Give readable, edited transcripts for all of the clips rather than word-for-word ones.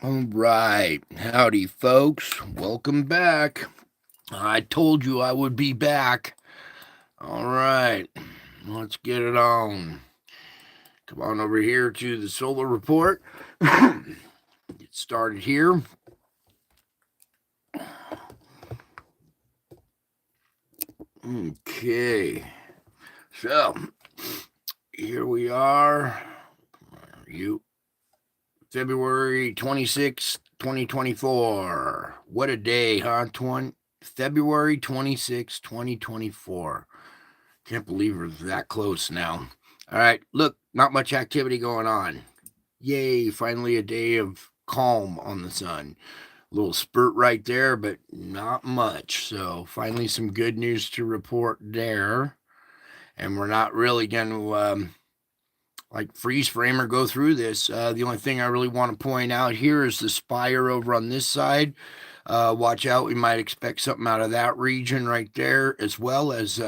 All right. Howdy, folks. Welcome back. I told you I would be back. All right. Let's get it on. Come on over here to the solar report. Get started here. Okay. So, here we are. You February 26th, 2024. What a day, huh? February 26th, 2024. Can't believe we're that close now. All right, look, not much activity going on. Yay, finally a day of calm on the sun. A little spurt right there, but not much. So, finally, some good news to report there. And we're not really going to freeze frame or go through this. The only thing I really want to point out here is the spire over on this side. Watch out, we might expect something out of that region right there, as well as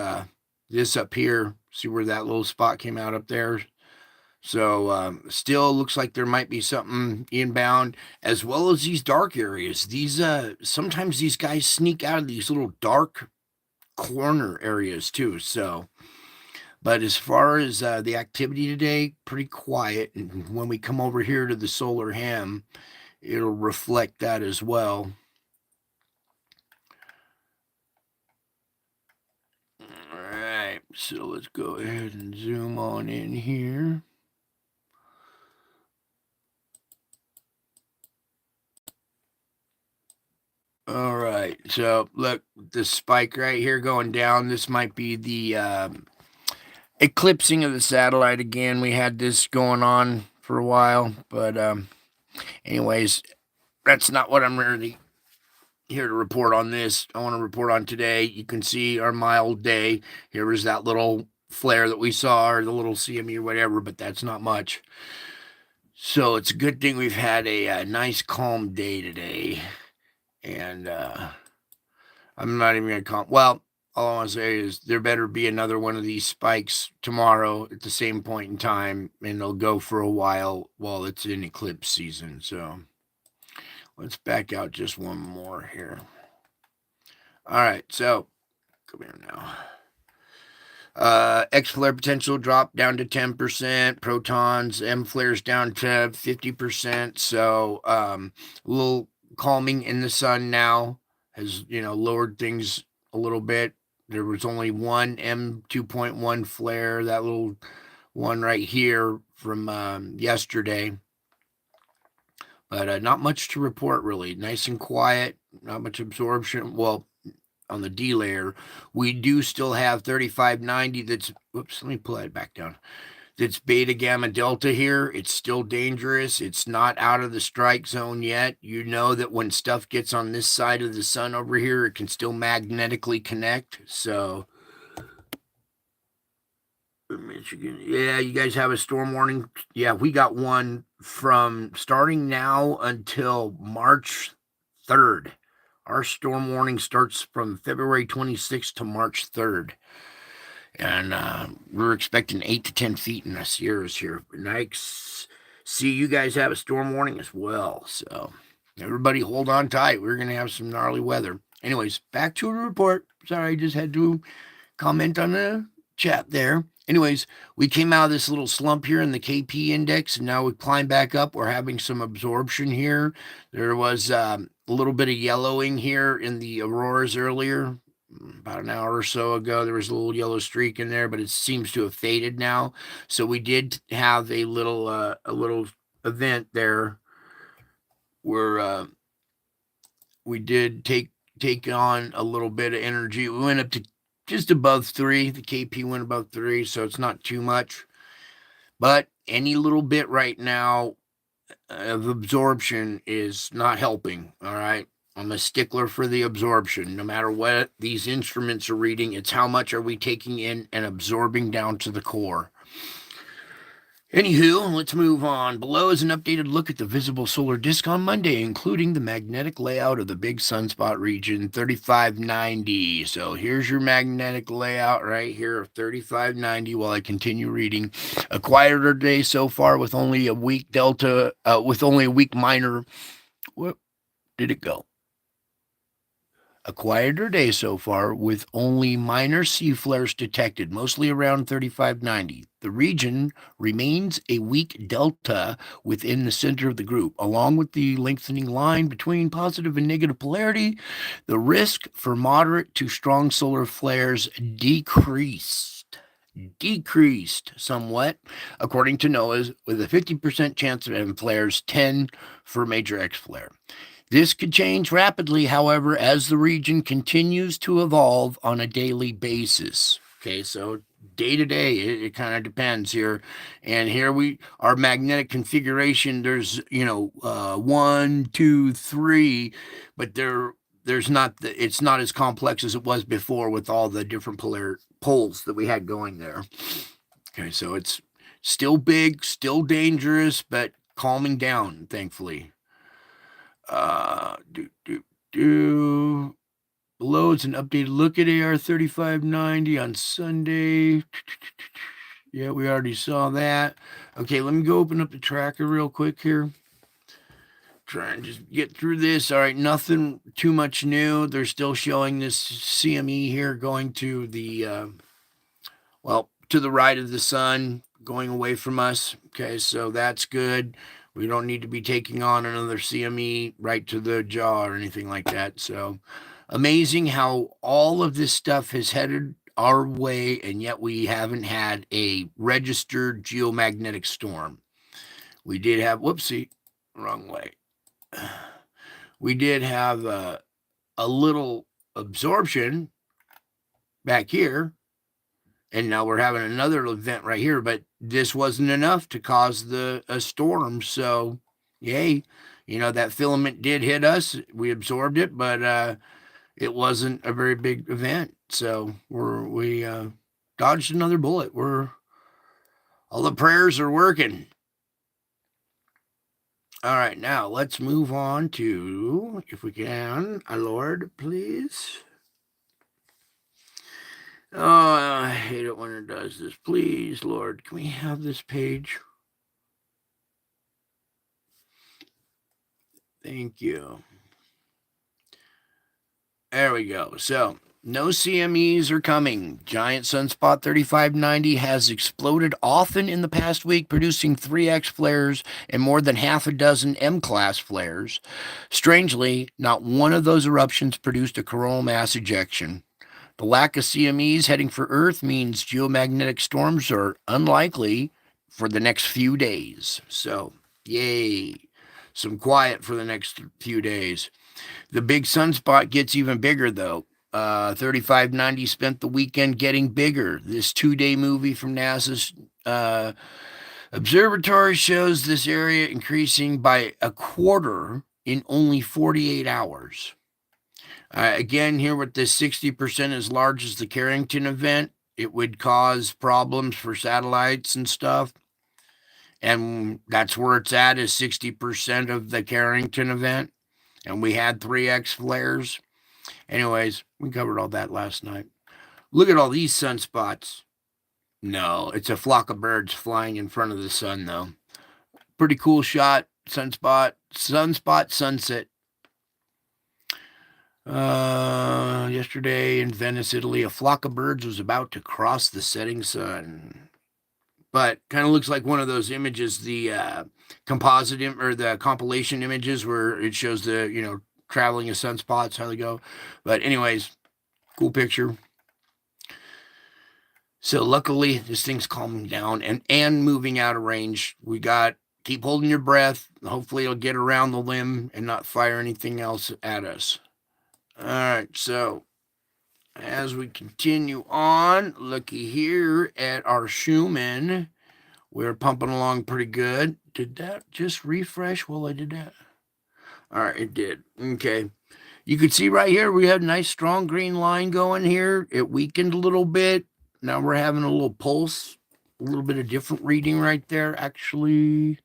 this up here. See where that little spot came out up there? So still looks like there might be something inbound, as well as these dark areas. These sometimes these guys sneak out of these little dark corner areas too. So, but as far as the activity today, pretty quiet. And when we come over here to the solar ham, it'll reflect that as well. All right, so let's go ahead and zoom on in here. All right, so look, this spike right here going down. This might be the eclipsing of the satellite again. We had this going on for a while, but anyways, that's not what I'm really here to report on this. I want to report on today. You can see our mild day. Here was that little flare that we saw, or the little CME or whatever, but that's not much. So it's a good thing we've had a nice calm day today. And I'm not even going to comment. Well, all I want to say is there better be another one of these spikes tomorrow at the same point in time, and they'll go for a while it's in eclipse season. So let's back out just one more here. All right, so come here now. X flare potential dropped down to 10%. Protons, M flares down to 50%. So a little calming in the sun now has lowered things a little bit. There was only one M2.1 flare, that little one right here from yesterday. But not much to report, really. Nice and quiet, not much absorption. Well, on the D layer, we do still have 3590 that's, whoops, let me pull that back down. That's beta gamma delta here. It's still dangerous. It's not out of the strike zone yet. You know that when stuff gets on this side of the sun over here, it can still magnetically connect. So, Michigan, yeah, you guys have a storm warning. Yeah, we got one from starting now until March 3rd. Our storm warning starts from February 26th to March 3rd. And we're expecting 8 to 10 feet in the Sierras here. And I see you guys have a storm warning as well. So everybody hold on tight. We're going to have some gnarly weather. Anyways, back to the report. Sorry, I just had to comment on the chat there. Anyways, we came out of this little slump here in the KP index, and now we climb back up. We're having some absorption here. There was a little bit of yellowing here in the auroras earlier. About an hour or so ago, there was a little yellow streak in there, but it seems to have faded now. So we did have a little event there where we did take on a little bit of energy. We went up to just above 3. The KP went above 3, so it's not too much. But any little bit right now of absorption is not helping, all right? I'm a stickler for the absorption. No matter what these instruments are reading, it's how much are we taking in and absorbing down to the core. Anywho, let's move on. Below is an updated look at the visible solar disk on Monday, including the magnetic layout of the big sunspot region, 3590. So here's your magnetic layout right here of 3590 while I continue reading. A quieter day so far with only a weak delta, with only a weak minor Where did it go? A quieter day so far, with only minor sea flares detected, mostly around 3590. The region remains a weak delta within the center of the group. Along with the lengthening line between positive and negative polarity, the risk for moderate to strong solar flares decreased somewhat, according to NOAA, with a 50% chance of having flares, 10 for major X flare. This could change rapidly, however, as the region continues to evolve on a daily basis. Okay, so day to day, it kind of depends here. And here our magnetic configuration, there's, 1, 2, 3, but there's not, it's not as complex as it was before with all the different poles that we had going there. Okay, so it's still big, still dangerous, but calming down, thankfully. Uh, do, do, do. Below is an updated look at AR 3590 on Sunday. Yeah, we already saw that. Okay, let me go open up the tracker real quick here. Try and just get through this. All right, nothing too much new. They're still showing this CME here going to the, to the right of the sun, going away from us. Okay, so that's good. We don't need to be taking on another CME right to the jaw or anything like that. So amazing how all of this stuff has headed our way, and yet we haven't had a registered geomagnetic storm. We did have, whoopsie, wrong way. We did have a little absorption back here, and now we're having another event right here, but this wasn't enough to cause a storm. So, yay, that filament did hit us. We absorbed it, but it wasn't a very big event. So we dodged another bullet. All the prayers are working. All right, now let's move on to, if we can, Lord, please. Oh, I hate it when it does this. Please, Lord, can we have this page? Thank you. There we go. So, no CMEs are coming. Giant sunspot 3590 has exploded often in the past week, producing 3X flares and more than half a dozen M-class flares. Strangely, not one of those eruptions produced a coronal mass ejection. The lack of CMEs heading for Earth means geomagnetic storms are unlikely for the next few days. So, yay. Some quiet for the next few days. The big sunspot gets even bigger, though. 3590 spent the weekend getting bigger. This 2-day movie from NASA's observatory shows this area increasing by a quarter in only 48 hours. Again, here with this 60% as large as the Carrington event, it would cause problems for satellites and stuff. And that's where it's at, is 60% of the Carrington event. And we had 3X flares. Anyways, we covered all that last night. Look at all these sunspots. No, it's a flock of birds flying in front of the sun, though. Pretty cool shot. Sunspot, sunset. Yesterday in Venice, Italy, a flock of birds was about to cross the setting sun. But kind of looks like one of those images, the composite or the compilation images where it shows the, traveling of sunspots, how they go. But anyways, cool picture. So luckily, this thing's calming down and moving out of range. Keep holding your breath. Hopefully it'll get around the limb and not fire anything else at us. All right, so as we continue on, looky here at our Schumann. We're pumping along pretty good. Did that just refresh while I did that? All right, it did. Okay. You can see right here, we had a nice strong green line going here. It weakened a little bit. Now we're having a little pulse, a little bit of different reading right there, actually.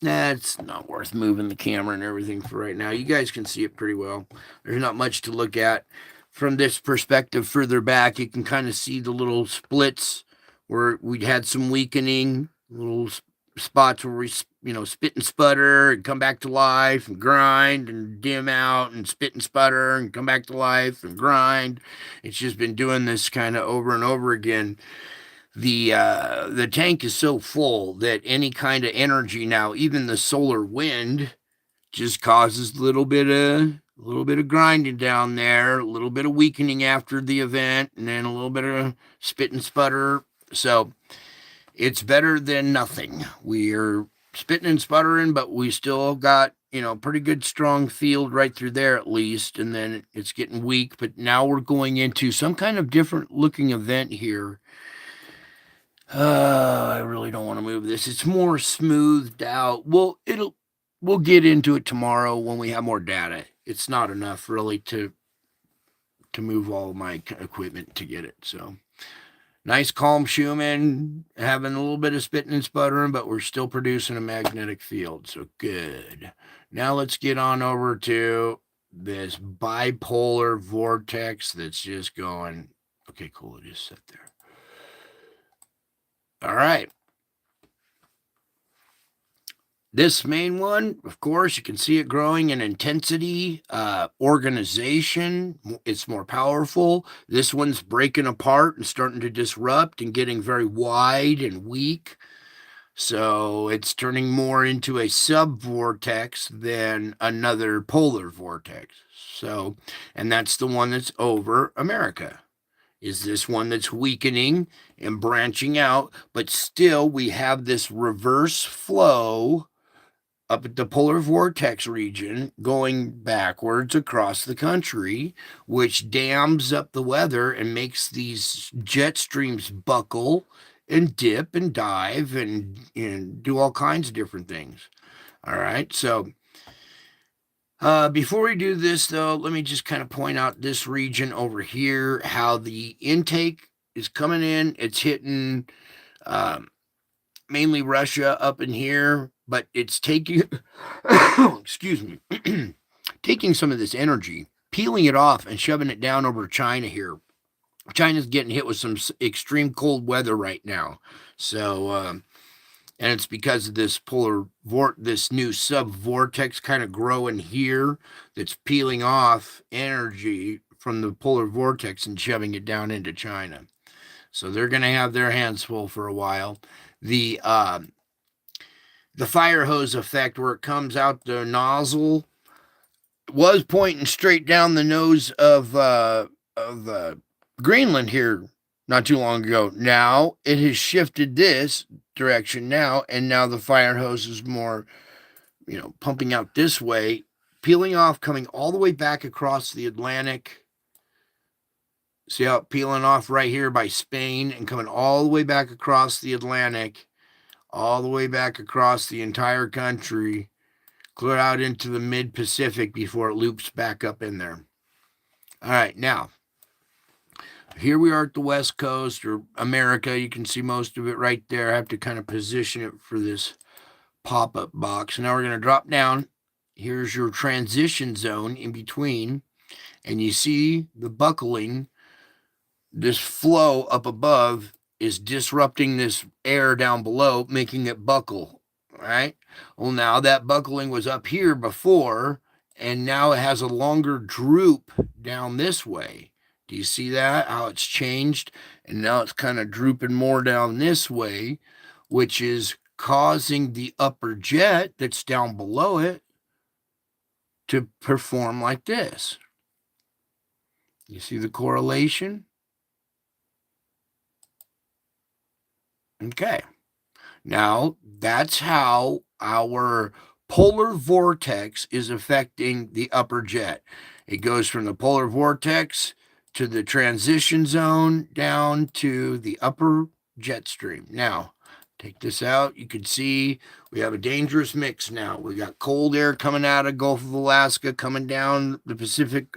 That's not worth moving the camera and everything for right now. You guys can see it pretty well. There's not much to look at. From this perspective further back, you can kind of see the little splits where we had some weakening, little spots where we, spit and sputter and come back to life and grind and dim out and spit and sputter and come back to life and grind. It's just been doing this kind of over and over again. The tank is so full that any kind of energy now, even the solar wind, just causes a little bit of grinding down there, a little bit of weakening after the event, and then a little bit of spit and sputter. So it's better than nothing. We are spitting and sputtering, but we still got, pretty good strong field right through there at least. And then it's getting weak. But now we're going into some kind of different looking event here. I really don't want to move this. It's more smoothed out. We'll get into it tomorrow when we have more data. It's not enough really to move all of my equipment to get it. So nice calm Schumann, having a little bit of spitting and sputtering, but we're still producing a magnetic field. So good. Now let's get on over to this bipolar vortex that's just going. Okay, cool. It is set there. All right. This main one, of course, you can see it growing in intensity, organization. It's more powerful. This one's breaking apart and starting to disrupt and getting very wide and weak. So it's turning more into a subvortex than another polar vortex. So, and that's the one that's over America. Is this one that's weakening and branching out, but still we have this reverse flow up at the polar vortex region going backwards across the country, which dams up the weather and makes these jet streams buckle and dip and dive and do all kinds of different things. All right, so before we do this, though, let me just kind of point out this region over here, how the intake is coming in. It's hitting mainly Russia up in here, but it's taking, excuse me, taking some of this energy, peeling it off and shoving it down over China here. China's getting hit with some extreme cold weather right now. So, and it's because of this this new sub-vortex kind of growing here that's peeling off energy from the polar vortex and shoving it down into China. So they're going to have their hands full for a while. The fire hose effect, where it comes out the nozzle, was pointing straight down the nose of Greenland here not too long ago. Now it has shifted this direction now, and now the fire hose is more, pumping out this way, peeling off, coming all the way back across the Atlantic. See how it peeling off right here by Spain and coming all the way back across the Atlantic, all the way back across the entire country, clear out into the mid-Pacific before it loops back up in there. All right, now, here we are at the West Coast, or America. You can see most of it right there. I have to kind of position it for this pop-up box. Now we're going to drop down. Here's your transition zone in between, and you see the buckling. This flow up above is disrupting this air down below, making it buckle, right? Well, now that buckling was up here before, and now it has a longer droop down this way. Do you see that? How it's changed? And now it's kind of drooping more down this way, which is causing the upper jet that's down below it to perform like this. You see the correlation? Okay. Now, that's how our polar vortex is affecting the upper jet. It goes from the polar vortex to the transition zone down to the upper jet stream. Now, take this out. You can see we have a dangerous mix now. We got cold air coming out of Gulf of Alaska, coming down the Pacific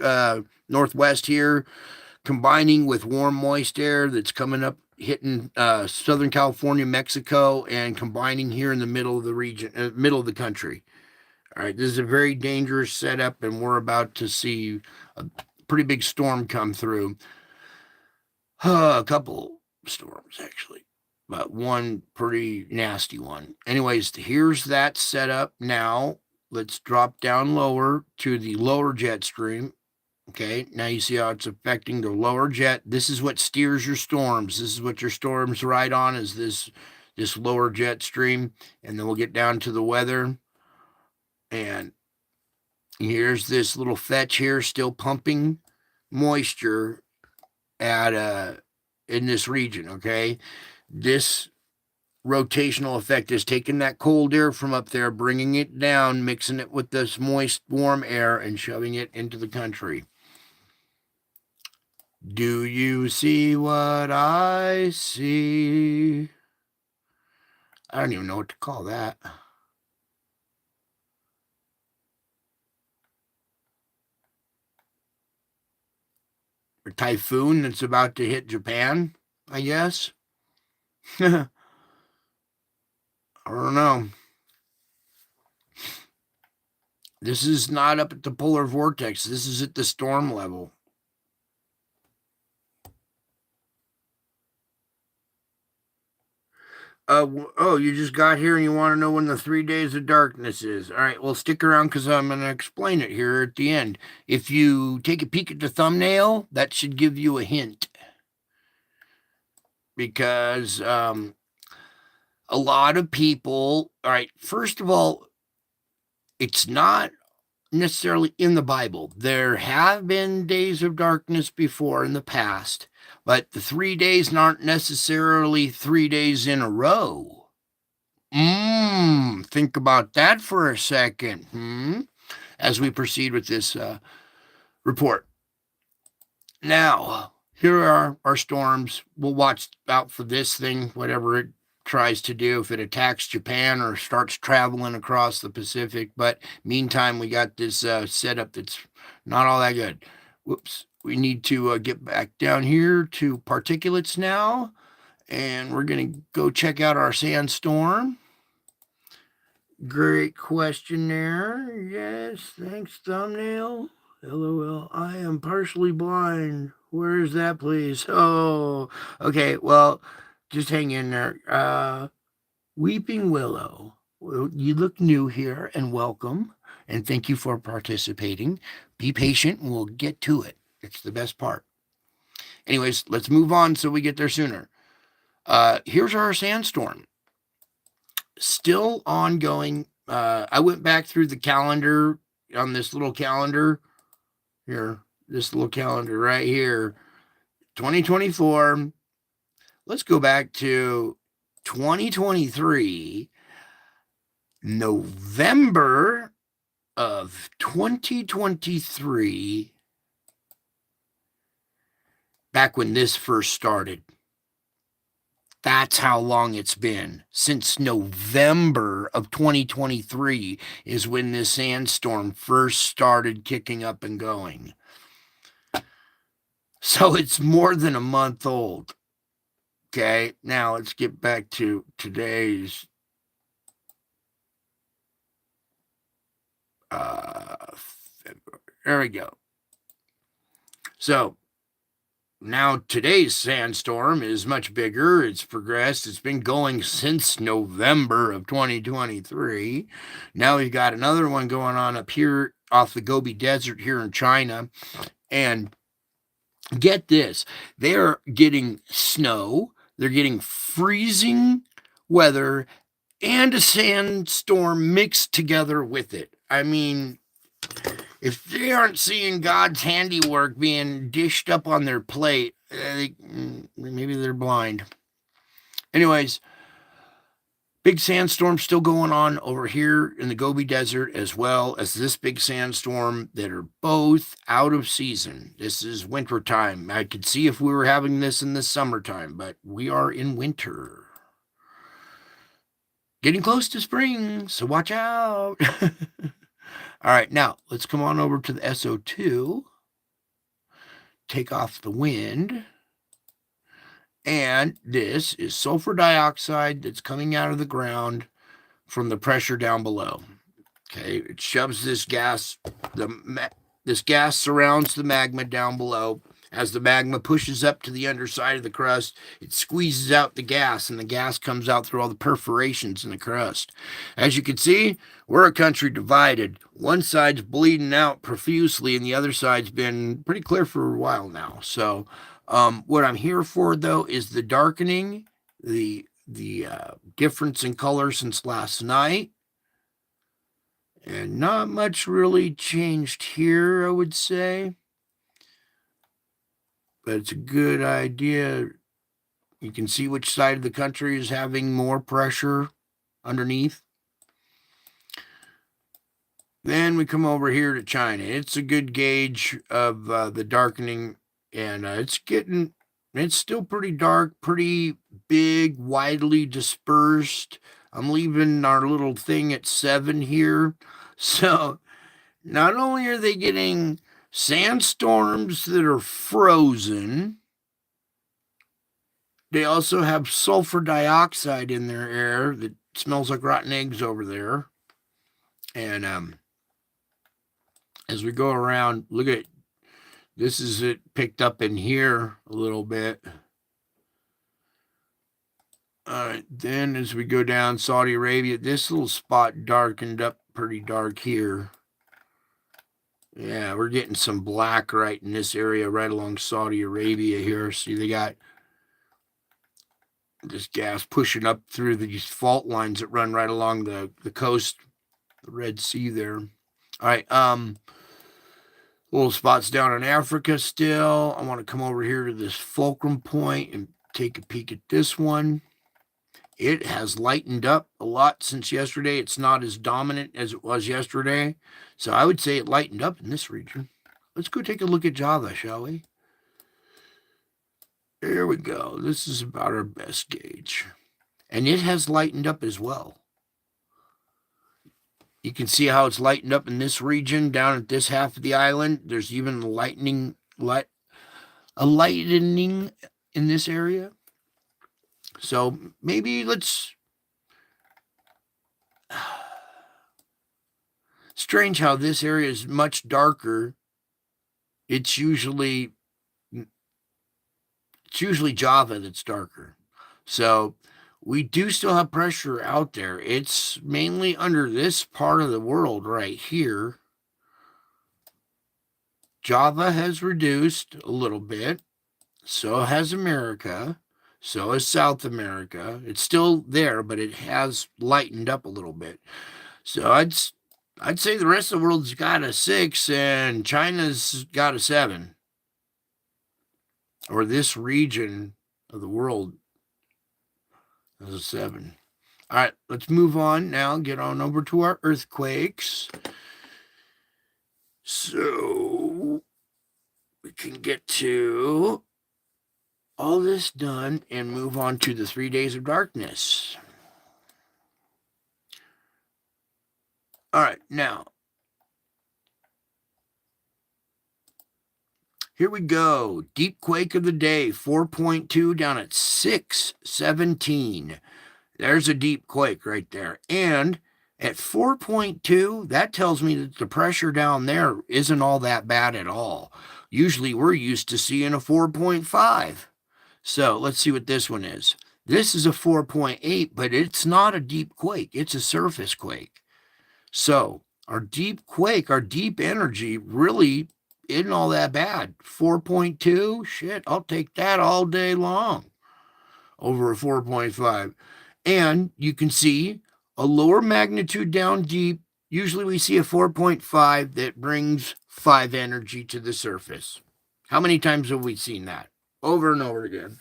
Northwest here, combining with warm, moist air that's coming up, hitting Southern California, Mexico, and combining here in the middle of the region, middle of the country. All right, this is a very dangerous setup, and we're about to see a pretty big storm come through. A couple storms, actually. but one pretty nasty one. Anyways, here's that setup. Now let's drop down lower to the lower jet stream. Okay, now you see how it's affecting the lower jet. This is what steers your storms. This is what your storms ride on, is this lower jet stream. And then we'll get down to the weather. And here's this little fetch here, still pumping moisture at in this region. Okay, this rotational effect is taking that cold air from up there, bringing it down, mixing it with this moist, warm air, and shoving it into the country. Do you see what I see? I don't even know what to call that. A typhoon that's about to hit Japan, I guess. I don't know. This is not up at the polar vortex. This is at the storm level. Oh, you just got here and you want to know when the 3 days of darkness is. All right, well, stick around because I'm going to explain it here at the end. If you take a peek at the thumbnail, that should give you a hint. Because a lot of people, all right, first of all, it's not necessarily in the Bible. There have been days of darkness before in the past, but the 3 days aren't necessarily 3 days in a row. Think about that for a second, as we proceed with this report. Now, here are our storms. We'll watch out for this thing, whatever it tries to do, if it attacks Japan or starts traveling across the Pacific. But meantime, we got this setup that's not all that good. Whoops. We need to get back down here to particulates now, and we're going to go check out our sandstorm. Great question there. Yes, thanks, thumbnail. LOL, I am partially blind. Where is that, please? Oh, okay, well, just hang in there. Weeping Willow, well, you look new here, and welcome, and thank you for participating. Be patient, and we'll get to it. It's the best part. Anyways, let's move on so we get there sooner. Here's our sandstorm. Still ongoing. I went back through the calendar on this little calendar here, this little calendar right here, 2024. Let's go back to 2023, November of 2023, back when this first started. That's how long it's been. Since November of 2023 is when this sandstorm first started kicking up and going. So it's more than a month old. Okay, now let's get back to today's there we go. So now today's sandstorm is much bigger. It's progressed. It's been going since November of 2023. Now we've got another one going on up here off the Gobi Desert here in China. And get this, they're getting snow, they're getting freezing weather, and a sandstorm mixed together with it. I mean, if they aren't seeing God's handiwork being dished up on their plate, maybe they're blind. Anyways, big sandstorm still going on over here in the Gobi Desert, as well as this big sandstorm that are both out of season. This is winter time. I could see if we were having this in the summertime, but we are in winter. Getting close to spring, so watch out. All right, now let's come on over to the SO2. Take off the wind. And this is sulfur dioxide that's coming out of the ground from the pressure down below. Okay, it shoves this gas, this gas surrounds the magma down below As the magma pushes up to the underside of the crust, it squeezes out the gas, and the gas comes out through all the perforations in the crust. As you can see, we're a country divided. One side's bleeding out profusely, and the other side's been pretty clear for a while now. So, what I'm here for, though, is the darkening, the difference in color since last night. And not much really changed here, I would say. But it's a good idea. You can see which side of the country is having more pressure underneath. Then we come over here to China. It's a good gauge of the darkening, and it's still pretty dark, pretty big, widely dispersed. I'm leaving our little thing at 7 here. So not only are they getting sandstorms that are frozen, they also have sulfur dioxide in their air that smells like rotten eggs over there. And as we go around, look at it. This is it picked up in here a little bit. All right, then as we go down Saudi Arabia, this little spot darkened up pretty dark here. Yeah, we're getting some black right in this area, right along Saudi Arabia here. See, they got this gas pushing up through these fault lines that run right along the coast, the Red Sea there. All right, little spots down in Africa still. I want to come over here to this fulcrum point and take a peek at this one. It has lightened up a lot since yesterday. It's not as dominant as it was yesterday. So I would say it lightened up in this region. Let's go take a look at Java, shall we? There we go. This is about our best gauge. And it has lightened up as well. You can see how it's lightened up in this region, down at this half of the island. There's even a lightening in this area. So maybe let's... Strange how this area is much darker. It's usually Java that's darker. So we do still have pressure out there. It's mainly under this part of the world right here. Java has reduced a little bit. So has America. So is South America. It's still there, but it has lightened up a little bit. So I'd say the rest of the world's got a 6 and China's got a 7. Or this region of the world has a 7. All right, let's move on now. Get on over to our earthquakes. So we can get to all this done and move on to the 3 days of darkness. All right, now, here we go. Deep quake of the day, 4.2 down at 6:17. There's a deep quake right there. And at 4.2, that tells me that the pressure down there isn't all that bad at all. Usually we're used to seeing a 4.5. So let's see what this one is. This is a 4.8, but it's not a deep quake. It's a surface quake. So our deep quake, our deep energy really isn't all that bad. 4.2, shit, I'll take that all day long over a 4.5. And you can see a lower magnitude down deep. Usually we see a 4.5 that brings 5 energy to the surface. How many times have we seen that? Over and over again.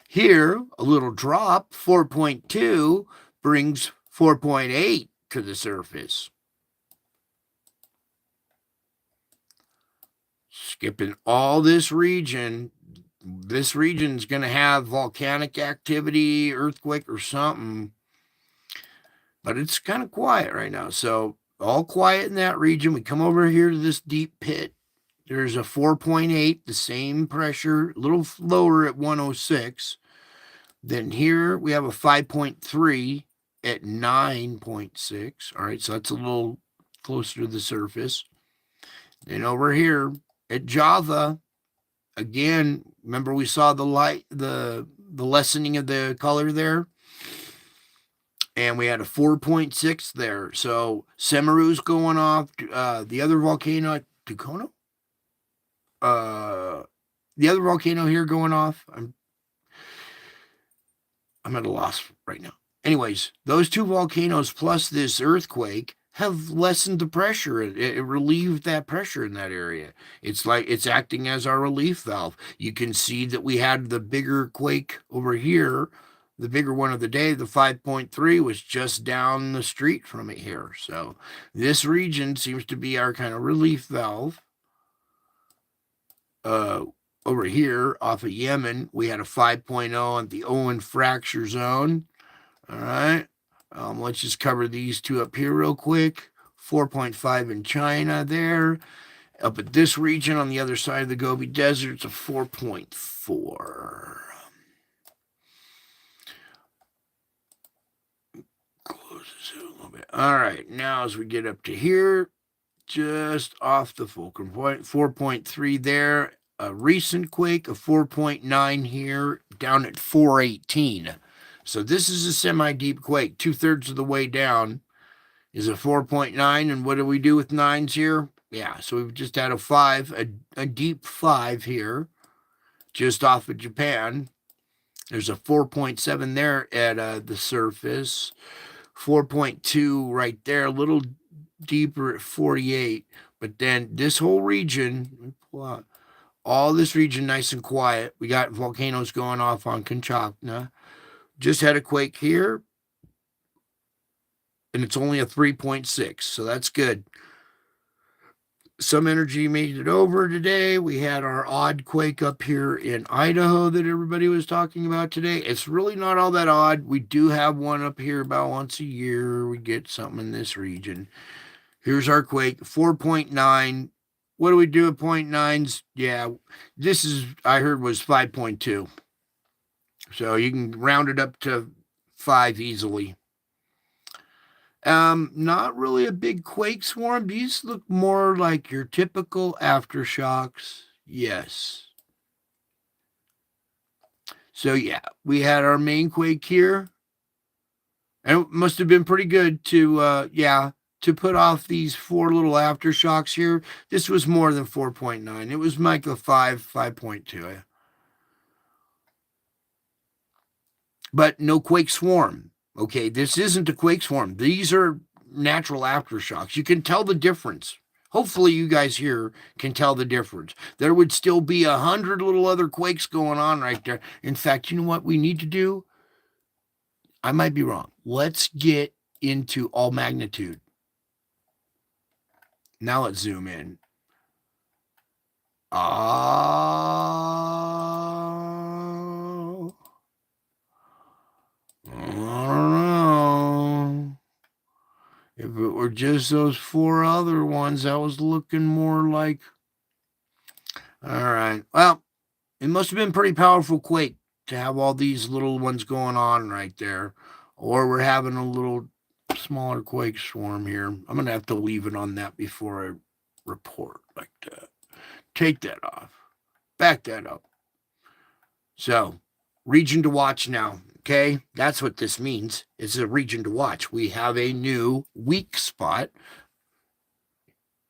Here, a little drop, 4.2, brings 4.8 to the surface. Skipping all this region's going to have volcanic activity, earthquake or something. But it's kind of quiet right now. So all quiet in that region. We come over here to this deep pit. There's a 4.8, the same pressure, a little lower at 106. Then here we have a 5.3 at 9.6. All right, so that's a little closer to the surface. Then over here at Java, again, remember we saw the light, the lessening of the color there, and we had a 4.6 there. So Semeru's going off. The other volcano, Tucano, the other volcano here going off. I'm at a loss right now. Anyways, those two volcanoes plus this earthquake have lessened the pressure. It relieved that pressure in that area. It's like it's acting as our relief valve. You can see that we had the bigger quake over here. The bigger one of the day, the 5.3, was just down the street from it here. So this region seems to be our kind of relief valve. Over here off of Yemen, we had a 5.0 on the Owen fracture zone. All right. Let's just cover these two up here real quick. 4.5 in China there. Up at this region on the other side of the Gobi Desert, it's a 4.4. Close this out a little bit. All right. Now as we get up to here, just off the fulcrum point, 4.3 there. A recent quake, a 4.9 here, down at 418. So this is a semi-deep quake. 2/3 of the way down is a 4.9. And what do we do with nines here? Yeah, so we've just had a 5, a deep 5 here, just off of Japan. There's a 4.7 there at the surface. 4.2 right there, a little deeper at 48. But then this whole region, let me pull out all this region nice and quiet. We got volcanoes going off on Kamchatka. Just had a quake here, and it's only a 3.6, so that's good. Some energy made it over today. We had our odd quake up here in Idaho that everybody was talking about today. It's really not all that odd. We do have one up here about once a year. We get something in this region. Here's our quake, 4.9. What do we do at 0.9s? Yeah, this is, I heard, was 5.2. So you can round it up to 5 easily. Not really a big quake swarm. These look more like your typical aftershocks. Yes. So yeah, we had our main quake here. And it must have been pretty good to to put off these 4 little aftershocks here. This was more than 4.9. It was like a 5.2. But no quake swarm. Okay, this isn't a quake swarm. These are natural aftershocks. You can tell the difference. Hopefully you guys here can tell the difference. There would still be 100 little other quakes going on right there. In fact, you know what we need to do? I might be wrong. Let's get into all magnitude. Now let's zoom in. I don't know. If it were just those 4 other ones, that was looking more like. All right. Well, it must have been pretty powerful quake to have all these little ones going on right there. Or we're having a little smaller quake swarm here. I'm going to have to leave it on that before I report like that. Take that off. Back that up. So, region to watch now. Okay, that's what this means. It's a region to watch. We have a new weak spot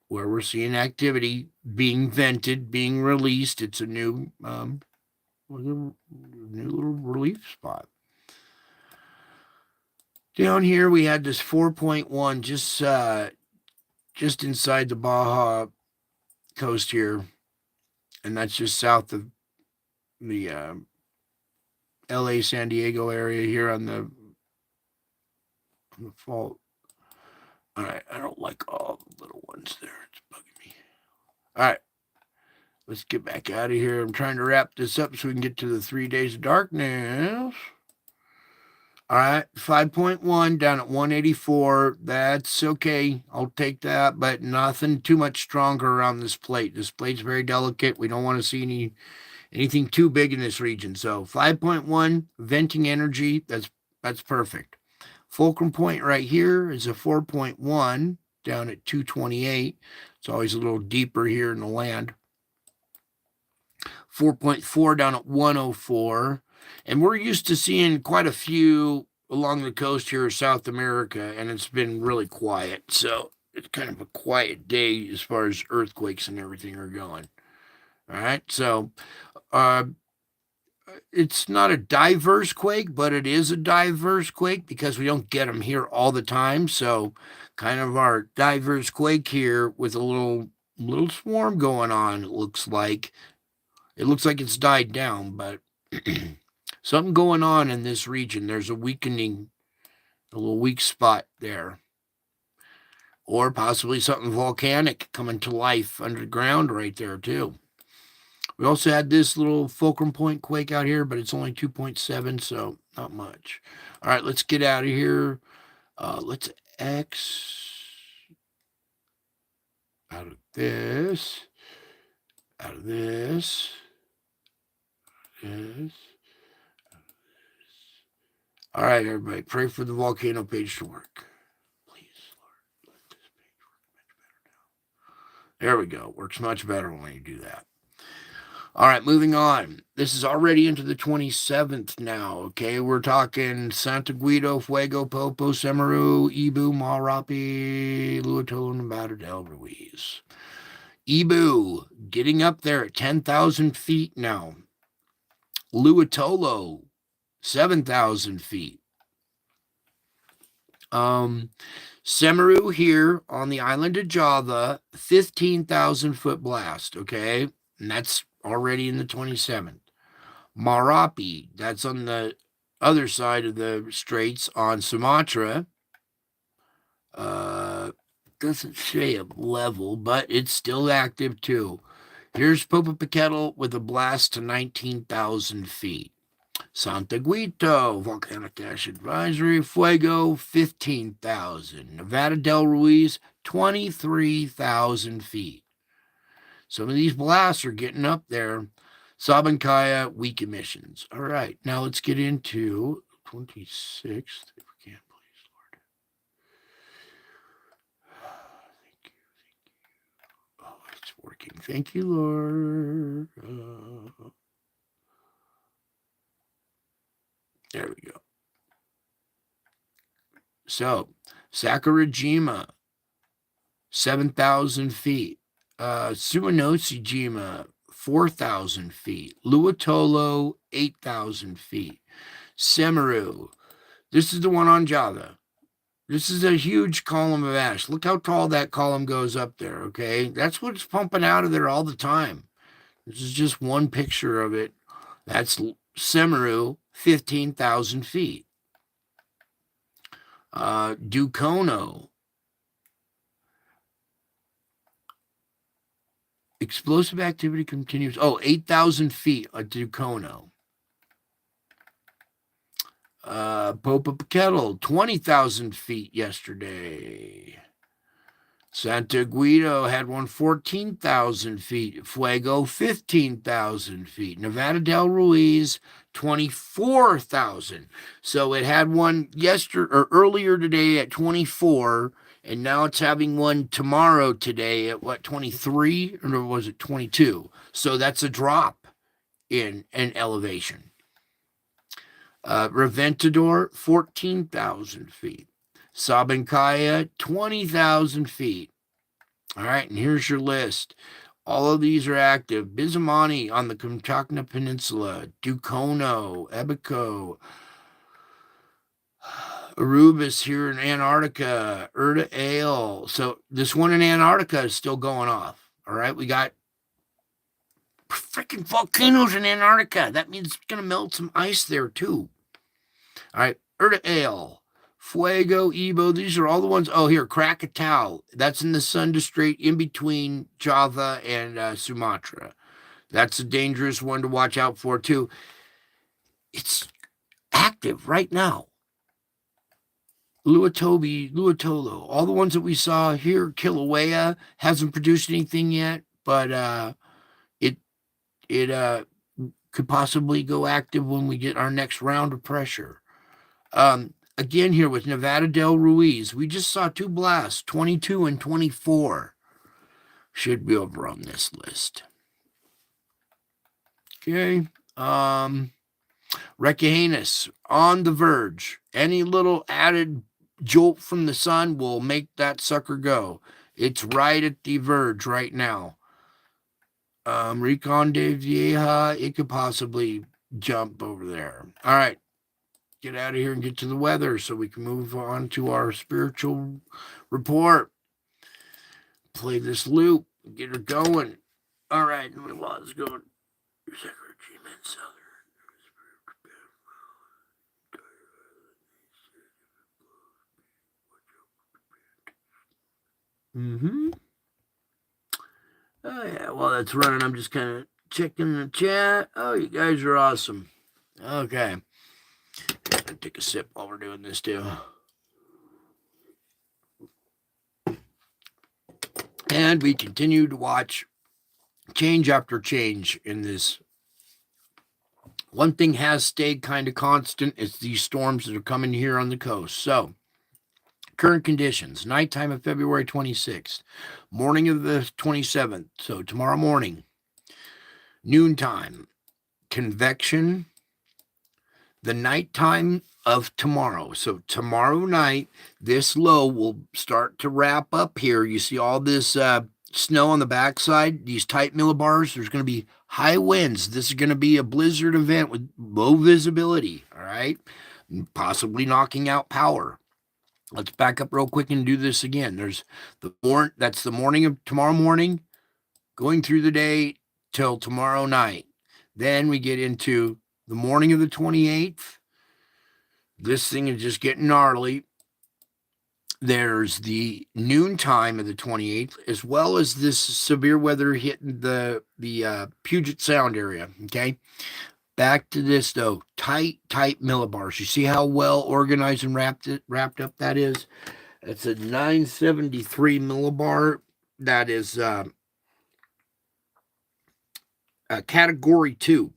where we're seeing activity being vented, being released. It's a new little relief spot. Down here we had this 4.1 just inside the Baja coast here, and that's just south of the LA San Diego area here on the fault. All right, I don't like all the little ones there. It's bugging me. All right, let's get back out of here. I'm trying to wrap this up so we can get to the 3 days of darkness. All right, 5.1 down at 184. That's okay. I'll take that, but nothing too much stronger around this plate. This plate's very delicate. We don't want to see anything too big in this region. So 5.1 venting energy. That's perfect. Fulcrum point right here is a 4.1 down at 228. It's always a little deeper here in the land. 4.4 down at 104. And we're used to seeing quite a few along the coast here of South America, and it's been really quiet. So it's kind of a quiet day as far as earthquakes and everything are going. All right. So it's not a diverse quake, but it is a diverse quake because we don't get them here all the time. So kind of our diverse quake here with a little swarm going on, it looks like. It looks like it's died down, but something going on in this region. There's a weakening, a little weak spot there. Or possibly something volcanic coming to life underground right there, too. We also had this little fulcrum point quake out here, but it's only 2.7, so not much. All right, let's get out of here. Let's X out of this, out of this, this. All right, everybody, pray for the volcano page to work. Please, Lord, let this page work much better now. There we go. Works much better when you do that. All right, moving on. This is already into the 27th now, okay? We're talking Santa Guido, Fuego, Popo, Semeru, Ibu, Malrapi, Luatolo, Nevada del Ruiz. Ibu, getting up there at 10,000 feet now. Luatolo, 7,000 feet. Semeru here on the island of Java, 15,000 foot blast, okay? And that's already in the 27th. Marapi, that's on the other side of the straits on Sumatra. Doesn't say a level, but it's still active too. Here's Popocatépetl with a blast to 19,000 feet. Santa Guito, volcanic ash advisory. Fuego, 15,000. Nevada del Ruiz, 23,000 feet. Some of these blasts are getting up there. Sabancaya, weak emissions. All right, now let's get into 26th, if we can, please, Lord. Thank you. Oh, it's working. Thank you, Lord. There we go. So, Sakurajima, 7,000 feet. Suwanoshijima, 4,000 feet. Luatolo, 8,000 feet. Semeru, this is the one on Java. This is a huge column of ash. Look how tall that column goes up there, okay? That's what's pumping out of there all the time. This is just one picture of it. That's Semeru, 15,000 feet. Dukono, explosive activity continues. Oh, 8,000 feet at Dukono. Popocatépetl, 20,000 feet yesterday. Santa Guido had one 14,000 feet. Fuego, 15,000 feet. Nevada del Ruiz, 24,000. So it had one earlier today at 24, and now it's having one tomorrow today at 23, or was it 22? So that's a drop in elevation. Reventador, 14,000 feet. Sabancaya, 20,000 feet. All right, and here's your list. All of these are active. Bizamani on the Kamchatka Peninsula, Dukono, Ebico, Arubis here in Antarctica, Erta Ale. So this one in Antarctica is still going off. All right, we got freaking volcanoes in Antarctica. That means it's going to melt some ice there too. All right, Erta Ale. Fuego, Ibo, these are all the ones. Oh, here, Krakatau. That's in the Sunda Strait in between Java and Sumatra. That's a dangerous one to watch out for, too. It's active right now. Luatolo, all the ones that we saw here. Kilauea hasn't produced anything yet, but it could possibly go active when we get our next round of pressure. Again, here with Nevada del Ruiz, we just saw two blasts, 22 and 24. Should be over on this list. Okay. Recahanus on the verge. Any little added jolt from the sun will make that sucker go. It's right at the verge right now. Recon de Vieja, it could possibly jump over there. All right. Get out of here and get to the weather so we can move on to our spiritual report. Play this loop, get her going. All right, let's go. Mm-hmm. Oh, yeah, while that's running, I'm just kind of checking the chat. Oh, you guys are awesome. Okay. Take a sip while we're doing this, too. And we continue to watch change after change in this. One thing has stayed kind of constant. It's these storms that are coming here on the coast. So, current conditions, nighttime of February 26th, morning of the 27th, so tomorrow morning, noontime, convection, the nighttime of tomorrow. So tomorrow night, this low will start to wrap up here. You see all this snow on the backside, these tight millibars. There's going to be high winds. This is going to be a blizzard event with low visibility, all right? Possibly knocking out power. Let's back up real quick and do this again. There's that's the morning of tomorrow morning, going through the day till tomorrow night. Then we get into the morning of the 28th. This thing is just getting gnarly. There's the noontime of the 28th, as well as this severe weather hitting the Puget Sound area. Okay. Back to this though, tight millibars. You see how well organized and wrapped up that is? It's a 973 millibar. That is a category 2.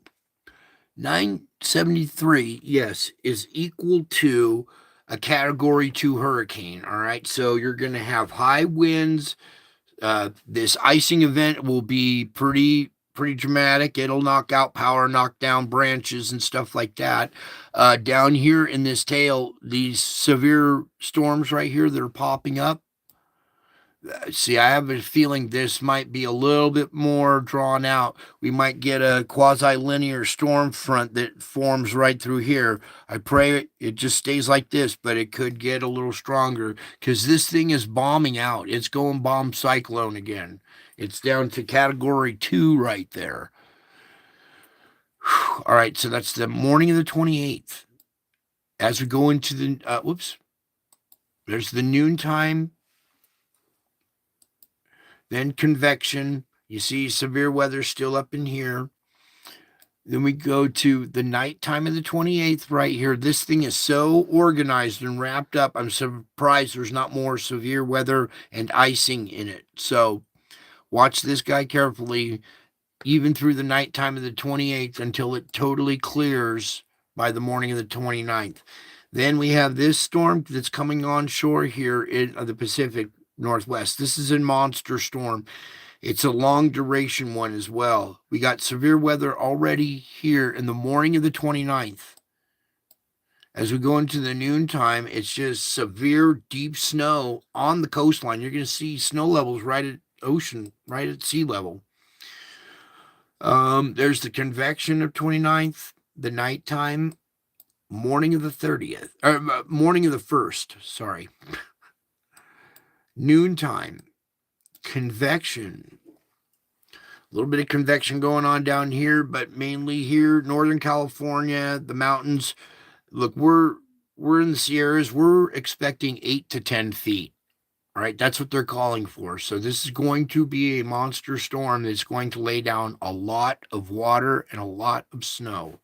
973, yes, is equal to a category 2 hurricane. All right. So you're going to have high winds. This icing event will be pretty dramatic. It'll knock out power, knock down branches and stuff like that. Down here in this tail, these severe storms right here that are popping up. See, I have a feeling this might be a little bit more drawn out. We might get a quasi-linear storm front that forms right through here. I pray it just stays like this, but it could get a little stronger because this thing is bombing out. It's going bomb cyclone again. It's down to category 2 right there. All right, so that's the morning of the 28th. As we go into the, there's the noontime. Then convection. You see severe weather still up in here. Then we go to the nighttime of the 28th right here. This thing is so organized and wrapped up. I'm surprised there's not more severe weather and icing in it. So watch this guy carefully, even through the nighttime of the 28th until it totally clears by the morning of the 29th. Then we have this storm that's coming on shore here in the Pacific Northwest. This is a monster storm. It's a long duration one as well. We got severe weather already here in the morning of the 29th. As we go into the noontime, it's just severe deep snow on the coastline. You're going to see snow levels right at ocean, right at sea level. There's the convection of 29th, the nighttime, morning of the 30th, or morning of the 1st, sorry. Noontime, convection. A little bit of convection going on down here, but mainly here, Northern California, the mountains. Look, we're in the Sierras. We're expecting 8 to 10 feet. All right, that's what they're calling for. So this is going to be a monster storm that's going to lay down a lot of water and a lot of snow.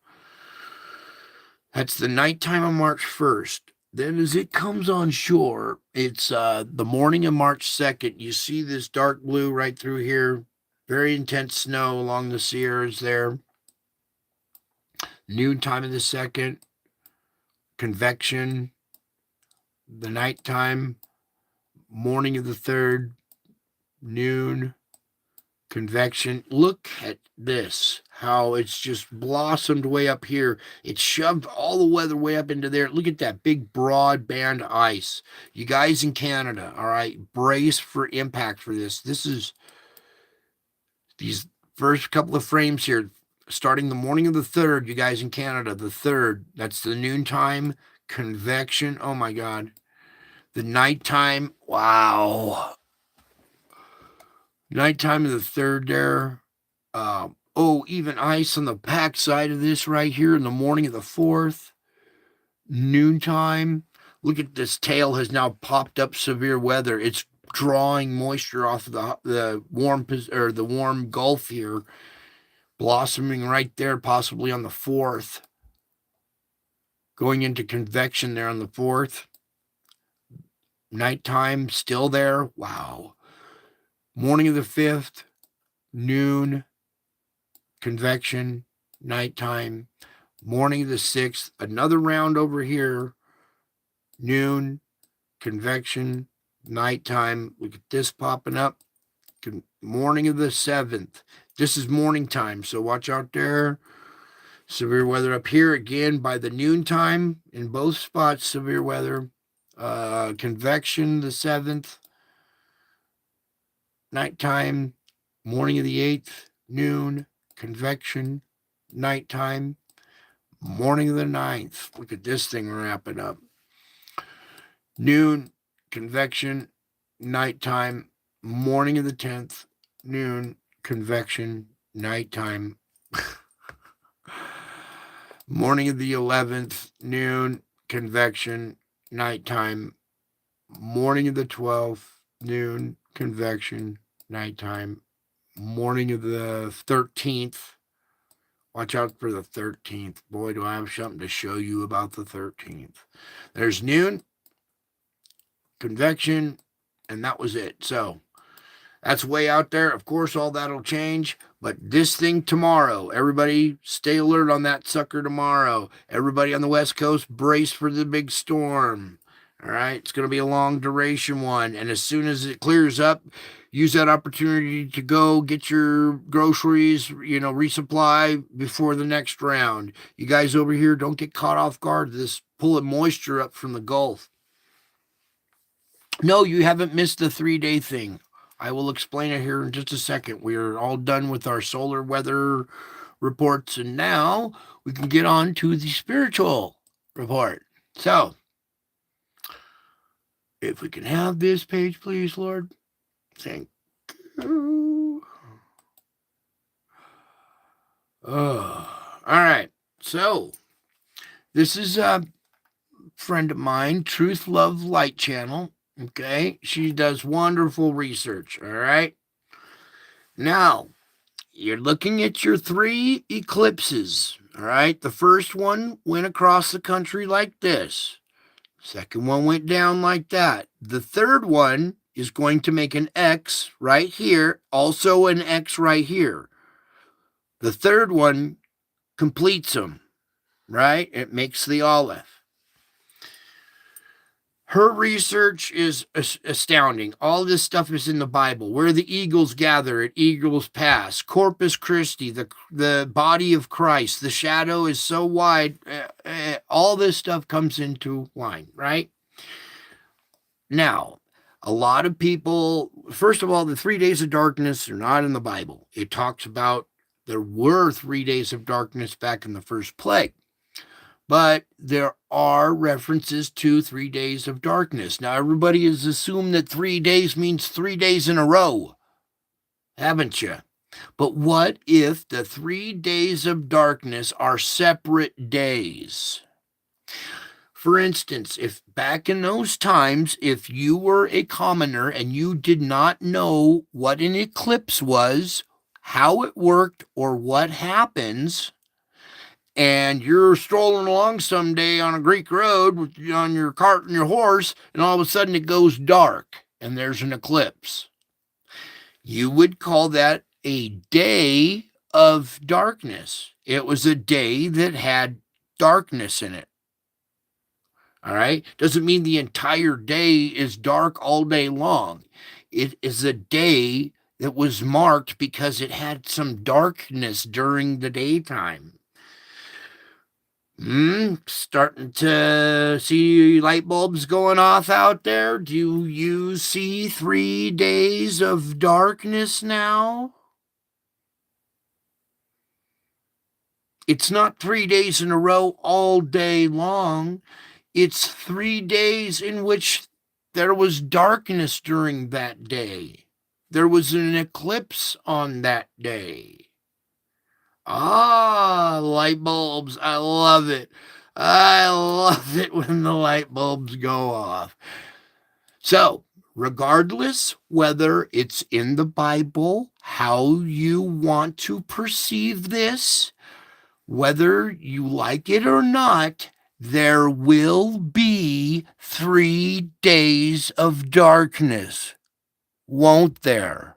That's the nighttime of March 1st. Then as it comes on shore, it's the morning of March 2nd. You see this dark blue right through here. Very intense snow along the Sierras there. Noontime of the 2nd. Convection. The nighttime. Morning of the 3rd. Noon. convection. Look at this, how it's just blossomed way up here. It's shoved all the weather way up into there. Look at that big broad band ice. You guys in Canada, all right, brace for impact for this. This is these first couple of frames here, starting the morning of the 3rd, you guys in Canada, the 3rd, that's the noontime convection. Oh my God. The nighttime, wow. Nighttime of the 3rd there. Even ice on the back side of this right here in the morning of the 4th. Noontime. Look at this tail has now popped up severe weather. It's drawing moisture off of the warm Gulf here, blossoming right there, possibly on the 4th. Going into convection there on the 4th. Nighttime still there. Wow. Morning of the 5th, noon, convection, nighttime. Morning of the 6th, another round over here, noon, convection, nighttime. Look at this popping up. Morning of the 7th. This is morning time, so watch out there. Severe weather up here again by the noontime in both spots. Severe weather. Convection the 7th. Nighttime. Morning of the 8th. Noon. Convection. Nighttime. Morning of the 9th. Look at this thing wrapping up. Noon. Convection. Nighttime. Morning of the 10th. Noon. Convection. Nighttime. Morning of the 11th, noon, convection, nighttime. Morning of the 12th, noon, convection, nighttime. Morning of the 13th. Watch out for the 13th. Boy, do I have something to show you about the 13th. There's noon, convection, and that was it. So that's way out there. Of course, all that'll change. But this thing tomorrow, everybody stay alert on that sucker tomorrow. Everybody on the West Coast, brace for the big storm. All right, it's going to be a long duration one. And as soon as it clears up, use that opportunity to go get your groceries, resupply before the next round. You guys over here, don't get caught off guard. This pulling moisture up from the Gulf. No, you haven't missed the 3-day thing. I will explain it here in just a second. We are all done with our solar weather reports, and now we can get on to the spiritual report. So, if we can have this page, please, Lord. Thank you. All right. So, this is a friend of mine, Truth, Love, Light channel. Okay, she does wonderful research. All right. Now, you're looking at your 3 eclipses. All right. The first one went across the country like this. Second one went down like that. The third one is going to make an X right here, also an X right here. The third one completes them, right? It makes the olive. Her research is astounding. All this stuff is in the Bible. Where the eagles gather at Eagles Pass, Corpus Christi, the body of Christ. The shadow is so wide. All this stuff comes into line, right? Now, a lot of people, first of all, the 3 days of darkness are not in the Bible. It talks about there were 3 days of darkness back in the first plague. But there are references to 3 days of darkness. Now, everybody has assumed that 3 days means 3 days in a row, haven't you? But what if the 3 days of darkness are separate days? For instance, if back in those times, if you were a commoner and you did not know what an eclipse was, how it worked, or what happens, and you're strolling along someday on a Greek road on your cart and your horse, and all of a sudden it goes dark and there's an eclipse. You would call that a day of darkness. It was a day that had darkness in it. All right? Doesn't mean the entire day is dark all day long. It is a day It was marked because it had some darkness during the daytime. Starting to see light bulbs going off out there? Do you see 3 days of darkness now? It's not 3 days in a row all day long. It's 3 days in which there was darkness during that day. There was an eclipse on that day. Ah, light bulbs. I love it. I love it when the light bulbs go off. So, regardless whether it's in the Bible, how you want to perceive this, whether you like it or not, there will be 3 days of darkness, won't there?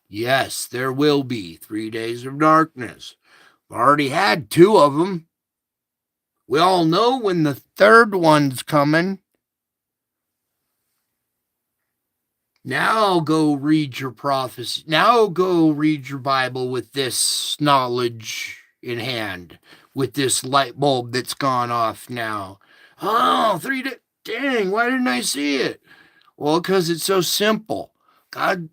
Yes, there will be 3 days of darkness. I've already had 2 of them. We all know when the third one's coming. Now go read your prophecy. Now go read your Bible with this knowledge in hand, with this light bulb that's gone off now. Oh, 3 days. Dang, why didn't I see it? Well, because it's so simple. God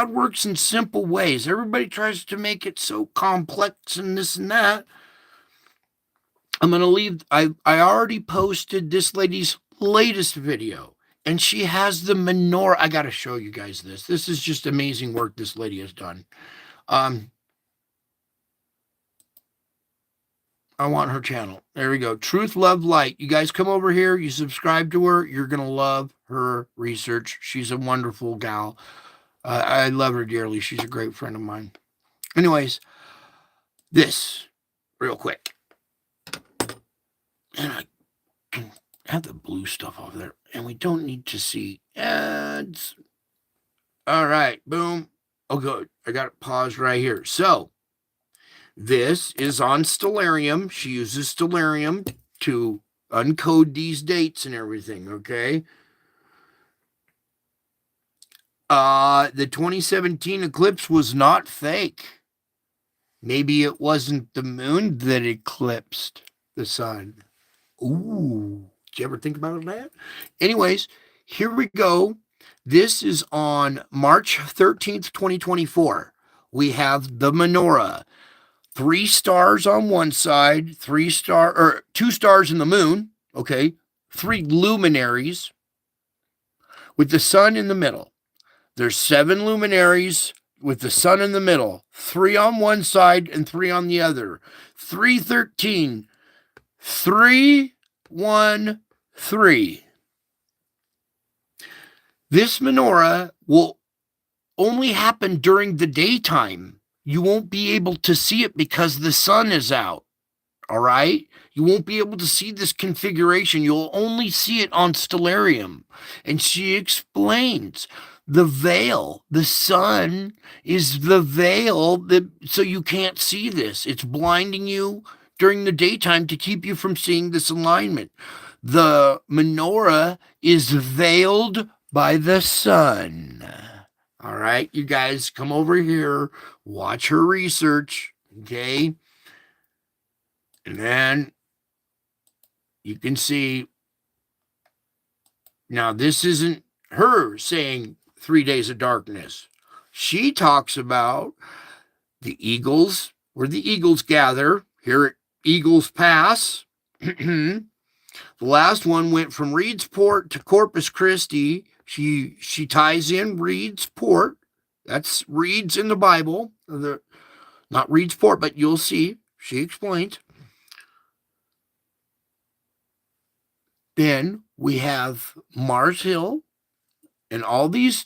works in simple ways. Everybody tries to make it so complex and this and that. I'm going to leave. I already posted this lady's latest video, and she has the menorah. I got to show you guys this. This is just amazing work this lady has done. I want her channel. There we go. Truth, Love, Light. You guys come over here. You subscribe to her. You're going to love her research. She's a wonderful gal. I love her dearly. She's a great friend of mine. Anyways, this real quick. And I can have the blue stuff over there. And we don't need to see ads. All right. Boom. Oh, good. I got it paused right here. So, this is on Stellarium. She uses Stellarium to uncode these dates and everything, okay? The 2017 eclipse was not fake. Maybe it wasn't the moon that eclipsed the sun. Ooh, did you ever think about that? Anyways, here we go. This is on March 13th, 2024. We have the menorah. 3 stars on one side, 2 stars in the moon, okay? 3 luminaries with the sun in the middle. There's 7 luminaries with the sun in the middle, 3 on one side and 3 on the other. 313, 3, 1, 3. This menorah will only happen during the daytime. You won't be able to see it because the sun is out. All right? You won't be able to see this configuration. You'll only see it on Stellarium. And she explains the veil. The sun is the veil so you can't see this. It's blinding you during the daytime to keep you from seeing this alignment. The menorah is veiled by the sun. All right, you guys come over here, watch her research, okay? And then you can see, now this isn't her saying 3 days of darkness. She talks about the eagles, where the eagles gather, here at Eagles Pass. The last one went from Reedsport to Corpus Christi. She ties in Reedsport. That's Reed's in the Bible. Not Reedsport, but you'll see. She explains. Then we have Mars Hill, and all these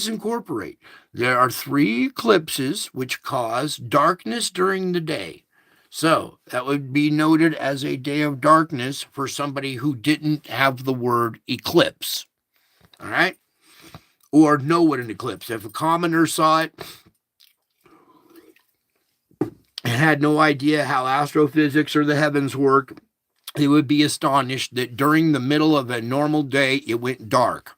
incorporate. There are 3 eclipses which cause darkness during the day. So that would be noted as a day of darkness for somebody who didn't have the word eclipse. All right? Or know what an eclipse. If a commoner saw it and had no idea how astrophysics or the heavens work, they would be astonished that during the middle of a normal day, it went dark.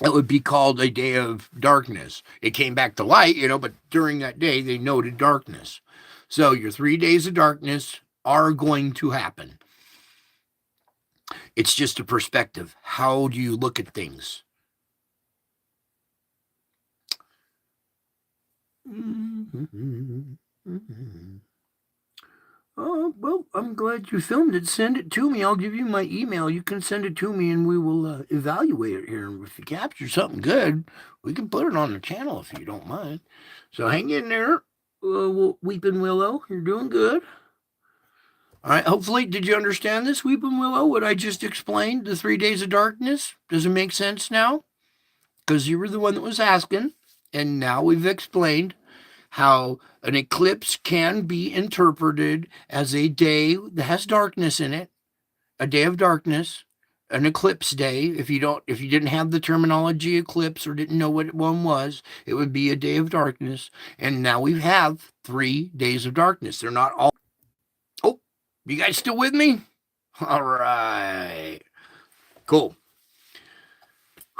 it would be called a day of darkness. It came back to light, but during that day, they noted darkness. So your 3 days of darkness are going to happen. It's just a perspective. How do you look at things? Oh, well, I'm glad you filmed it. Send it to me. I'll give you my email. You can send it to me and we will evaluate it here. And if you capture something good, we can put it on the channel if you don't mind. So hang in there, Weeping Willow. You're doing good. All right. Hopefully, did you understand this, Weeping Willow? What I just explained, the 3 days of darkness? Does it make sense now? Because you were the one that was asking, and now we've explained how an eclipse can be interpreted as a day that has darkness in it, a day of darkness, an eclipse day. If you didn't have the terminology eclipse or didn't know what one was, it would be a day of darkness. And now we have 3 days of darkness. They're not all. Oh, you guys still with me? All right. Cool.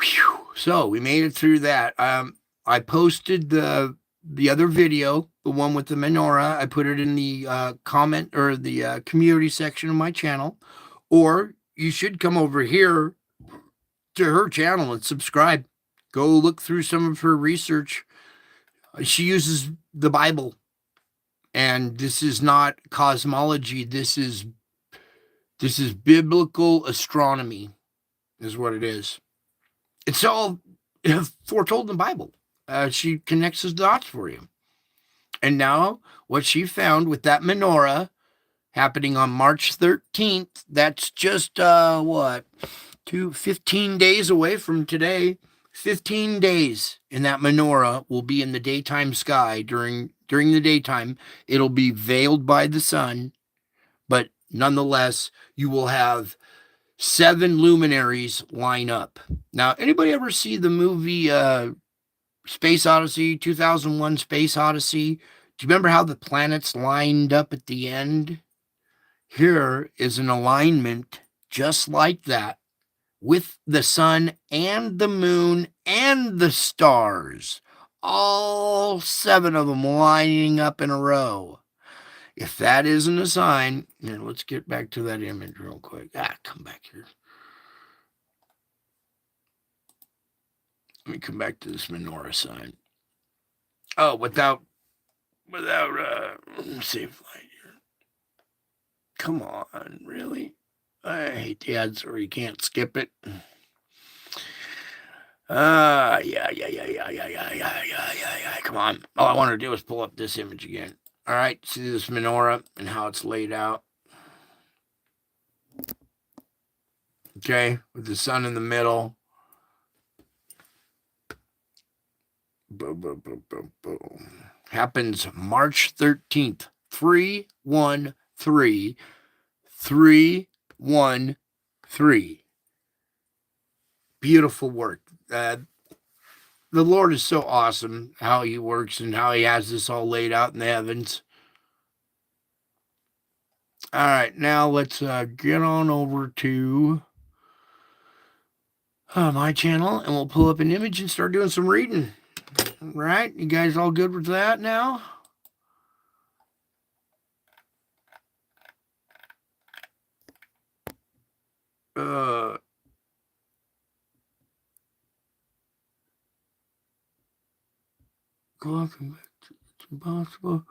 Whew. So we made it through that. I posted the other video, the one with the menorah. I put it in the comment or the community section of my channel. Or you should come over here to her channel and subscribe. Go look through some of her research. She uses the Bible. And this is not cosmology. This is biblical astronomy, is what it is. It's all foretold in the Bible. She connects the dots for you. And now, what she found with that menorah happening on March 13th, that's just, 15 days away from today. 15 days, and that menorah will be in the daytime sky. During the daytime, it'll be veiled by the sun, but nonetheless, you will have 7 luminaries line up. Now, anybody ever see the movie Space Odyssey, 2001 Space Odyssey? Do you remember how the planets lined up at the end? Here is an alignment just like that, with the sun and the moon and the stars, all 7 of them lining up in a row. If that isn't a sign, and let's get back to that image real quick. Come back here. Let me come back to this menorah sign. Oh, without save light here. Come on, really? I hate the ads where you can't skip it. Yeah. Come on. All I want to do is pull up this image again. All right, see this menorah and how it's laid out. Okay, with the sun in the middle. Boom, boom, boom, boom, boom. Happens March 13th. 313. 313. Beautiful work. The Lord is so awesome how he works and how he has this all laid out in the heavens. All right, now let's get on over to my channel and we'll pull up an image and start doing some reading. All right, you guys all good with that now? Back to impossible.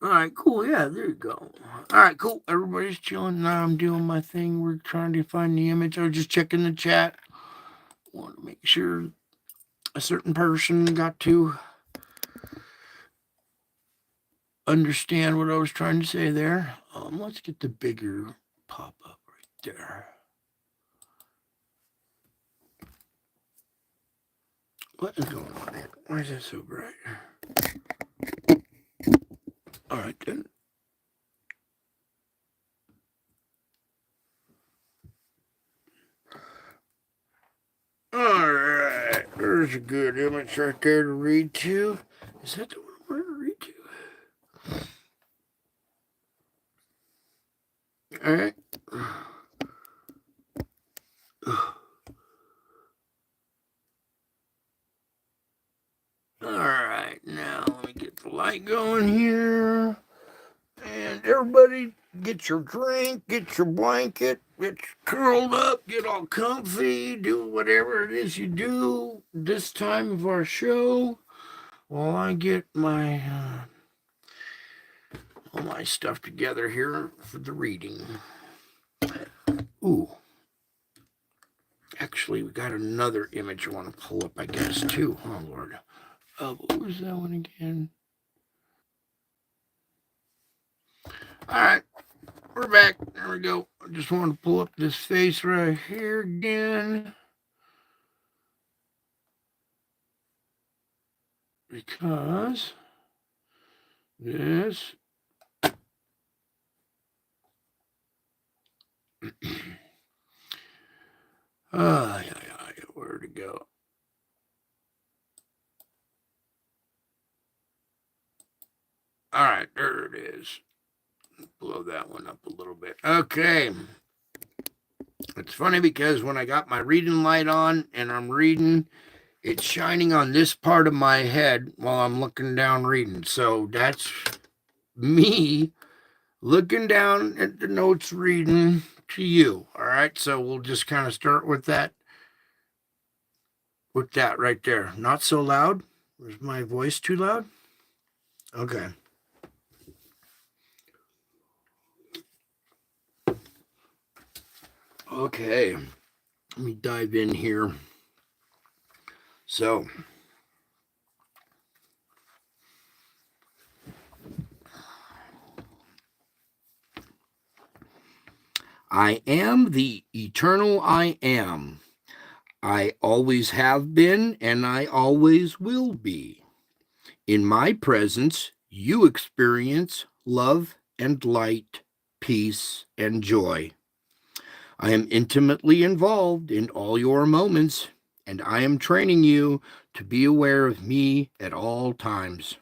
All right, cool. Yeah, there you go. All right, cool. Everybody's chilling. Now I'm doing my thing. We're trying to find the image. I was just checking the chat. Want to make sure a certain person got to understand what I was trying to say there. Let's get the bigger pop-up right there. What is going on here? Why is that so bright? All right, then. All right, there's a good image right there to read to. Is that the one I want to read to? All right. Get your drink, get your blanket, get curled up, get all comfy, do whatever it is you do this time of our show while I get all my stuff together here for the reading. Ooh. Actually, we got another image I want to pull up, I guess, too. Oh, Lord. What was that one again? All right. We're back. There we go. I just want to pull up this face right here again. Because this where to go? All right, there it is. Blow that one up a little bit. Okay. It's funny because when I got my reading light on and I'm reading, it's shining on this part of my head while I'm looking down reading. So that's me looking down at the notes reading to you. All right. So we'll just kind of start with that. With that right there. Not so loud. Was my voice too loud? Okay. Okay. Let me dive in here. So, I am the eternal I am. I always have been and I always will be. In my presence, you experience love and light, peace and joy. I am intimately involved in all your moments, and I am training you to be aware of me at all times.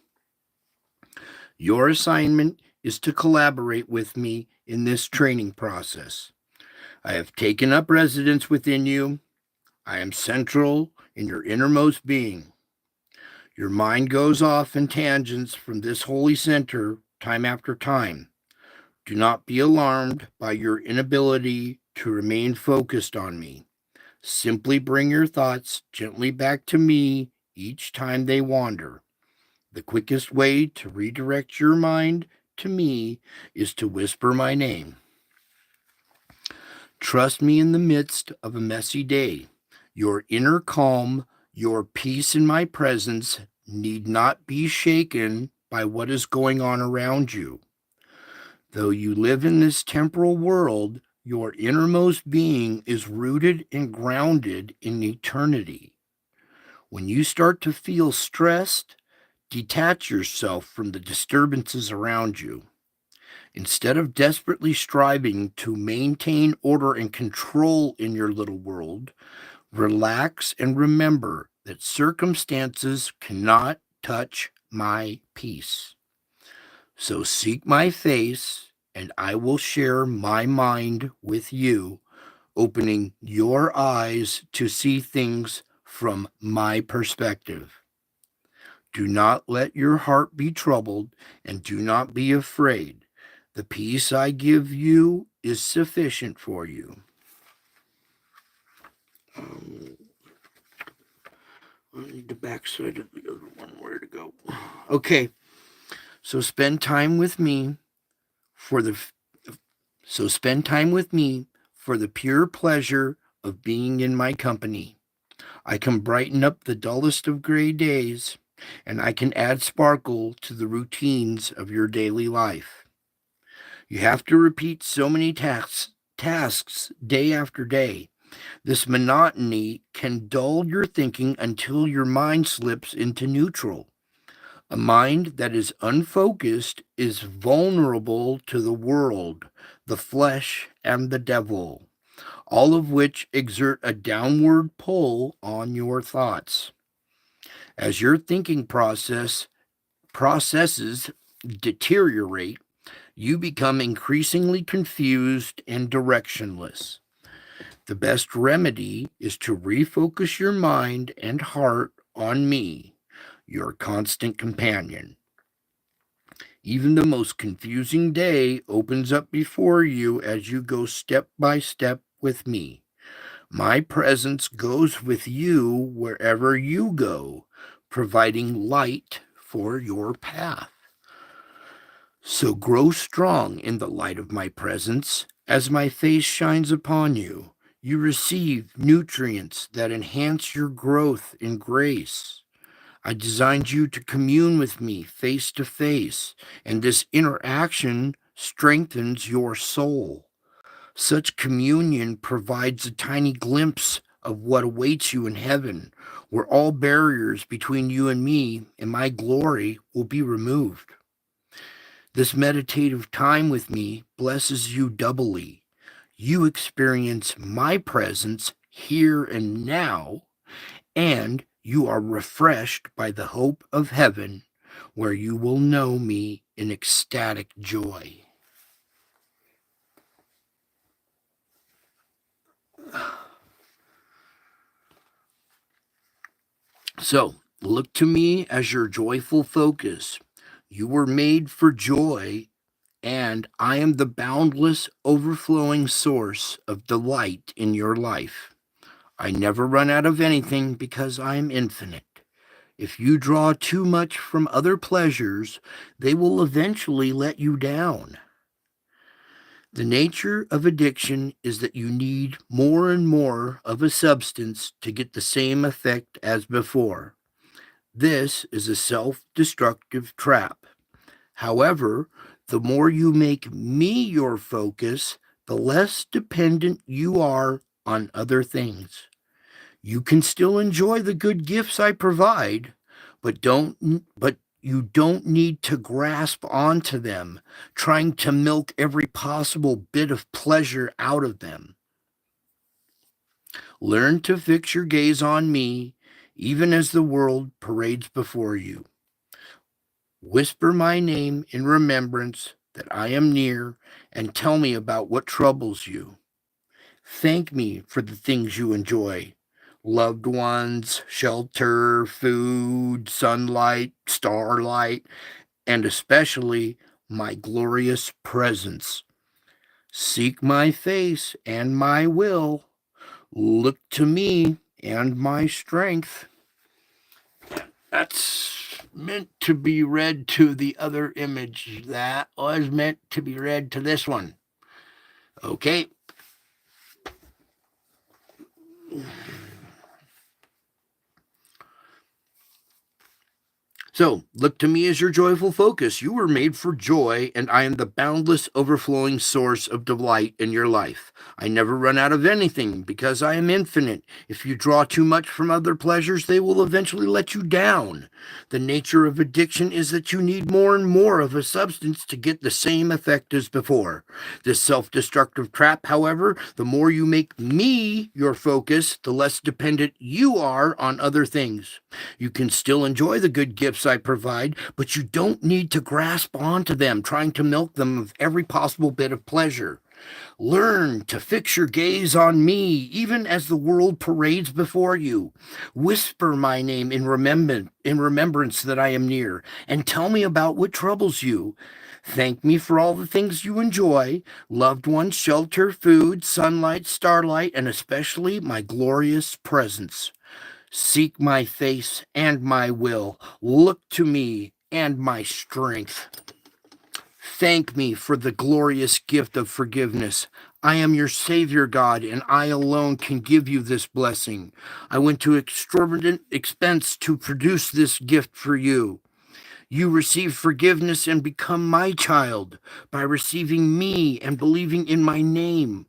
Your assignment is to collaborate with me in this training process. I have taken up residence within you. I am central in your innermost being. Your mind goes off in tangents from this holy center time after time. Do not be alarmed by your inability to remain focused on me. Simply bring your thoughts gently back to me each time they wander. The quickest way to redirect your mind to me is to whisper my name. Trust me in the midst of a messy day. Your inner calm, your peace in my presence need not be shaken by what is going on around you. Though you live in this temporal world, your innermost being is rooted and grounded in eternity. When you start to feel stressed, detach yourself from the disturbances around you. Instead of desperately striving to maintain order and control in your little world, relax and remember that circumstances cannot touch my peace. So seek my face, and I will share my mind with you, opening your eyes to see things from my perspective. Do not let your heart be troubled, and do not be afraid. The peace I give you is sufficient for you. I need the backside of the other one. Where to go? Okay, so spend time with me for the pure pleasure of being in my company. I can brighten up the dullest of gray days, and I can add sparkle to the routines of your daily life. You have to repeat so many tasks day after day. This monotony can dull your thinking until your mind slips into neutral. A mind that is unfocused is vulnerable to the world, the flesh, and the devil, all of which exert a downward pull on your thoughts. As your thinking processes deteriorate, you become increasingly confused and directionless. The best remedy is to refocus your mind and heart on me, your constant companion. Even the most confusing day opens up before you as you go step by step with me. My presence goes with you wherever you go, providing light for your path. So grow strong in the light of my presence. As my face shines upon you, you receive nutrients that enhance your growth in grace. I designed you to commune with me face to face, and this interaction strengthens your soul. Such communion provides a tiny glimpse of what awaits you in heaven, where all barriers between you and me and my glory will be removed. This meditative time with me blesses you doubly. You experience my presence here and now, and you are refreshed by the hope of heaven, where you will know me in ecstatic joy. So, look to me as your joyful focus. You were made for joy, and I am the boundless, overflowing source of delight in your life. I never run out of anything because I am infinite. If you draw too much from other pleasures, they will eventually let you down. The nature of addiction is that you need more and more of a substance to get the same effect as before. This is a self-destructive trap. However, the more you make me your focus, the less dependent you are on other things. You can still enjoy the good gifts I provide, but you don't need to grasp onto them, trying to milk every possible bit of pleasure out of them. Learn to fix your gaze on me, even as the world parades before you. Whisper my name in remembrance that I am near, and tell me about what troubles you. Thank me for the things you enjoy: loved ones, shelter, food, sunlight, starlight, and especially my glorious presence. Seek my face and my will. Look to me and my strength. That's meant to be read to the other image. That was meant to be read to this one. Okay. So, look to me as your joyful focus. You were made for joy, and I am the boundless, overflowing source of delight in your life. I never run out of anything because I am infinite. If you draw too much from other pleasures, they will eventually let you down. The nature of addiction is that you need more and more of a substance to get the same effect as before. This self-destructive trap, however, the more you make me your focus, the less dependent you are on other things. You can still enjoy the good gifts I provide, but you don't need to grasp onto them, trying to milk them of every possible bit of pleasure. Learn to fix your gaze on me, even as the world parades before you. Whisper my name in remembrance that I am near, and tell me about what troubles you. Thank me for all the things you enjoy: loved ones, shelter, food, sunlight, starlight, and especially my glorious presence. Seek my face and my will. Look to me and my strength. Thank me for the glorious gift of forgiveness. I am your Savior, God, and I alone can give you this blessing. I went to exorbitant expense to produce this gift for you. You receive forgiveness and become my child by receiving me and believing in my name.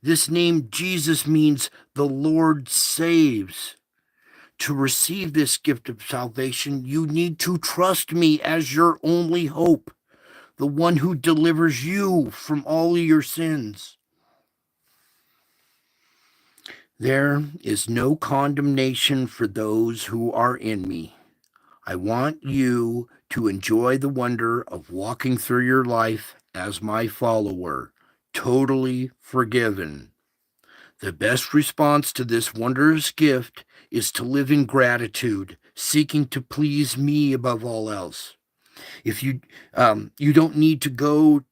This name, Jesus, means the Lord saves. To receive this gift of salvation, you need to trust me as your only hope, the one who delivers you from all your sins. There is no condemnation for those who are in me. I want you to enjoy the wonder of walking through your life as my follower, totally forgiven. The best response to this wondrous gift is to live in gratitude, seeking to please me above all else. If you don't need to go,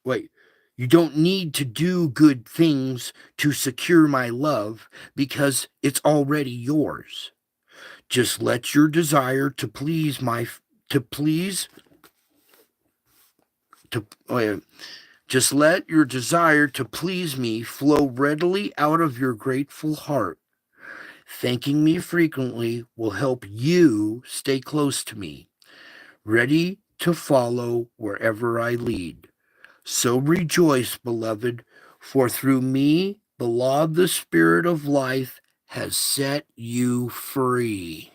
wait, you don't need to do good things to secure my love because it's already yours. Just let your desire to please my, to please, to, just let your desire to please me flow readily out of your grateful heart. Thanking me frequently will help you stay close to me, ready to follow wherever I lead. So rejoice, beloved, for through me the law of the Spirit of life has set you free.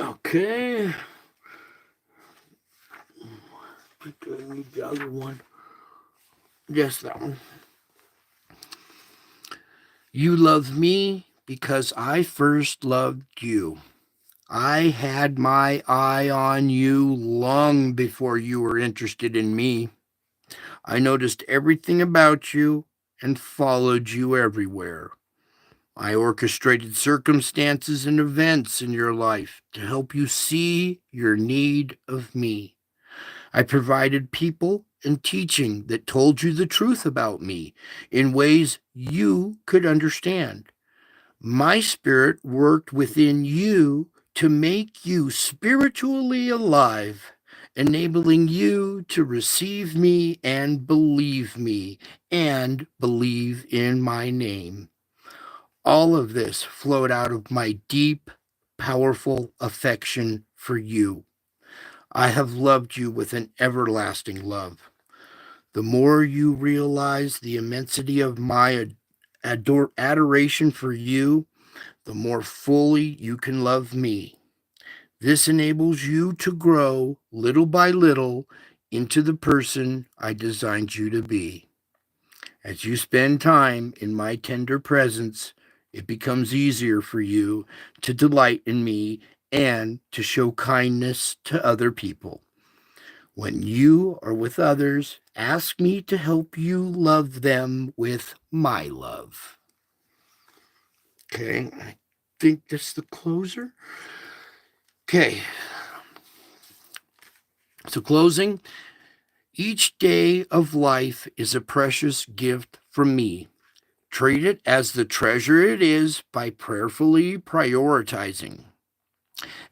Okay. I think I need the other one. Yes, that one. You love me because I first loved you. I had my eye on you long before you were interested in me. I noticed everything about you and followed you everywhere. I orchestrated circumstances and events in your life to help you see your need of me. I provided people and teaching that told you the truth about me in ways you could understand. My spirit worked within you to make you spiritually alive, enabling you to receive me and believe in my name. All of this flowed out of my deep, powerful affection for you. I have loved you with an everlasting love. The more you realize the immensity of my adoration for you, the more fully you can love me. This enables you to grow little by little into the person I designed you to be. As you spend time in my tender presence, it becomes easier for you to delight in me and to show kindness to other people. When you are with others, ask me to help you love them with my love. Okay, I think that's the closer. Okay, so closing. Each day of life is a precious gift from me. Treat it as the treasure it is by prayerfully prioritizing.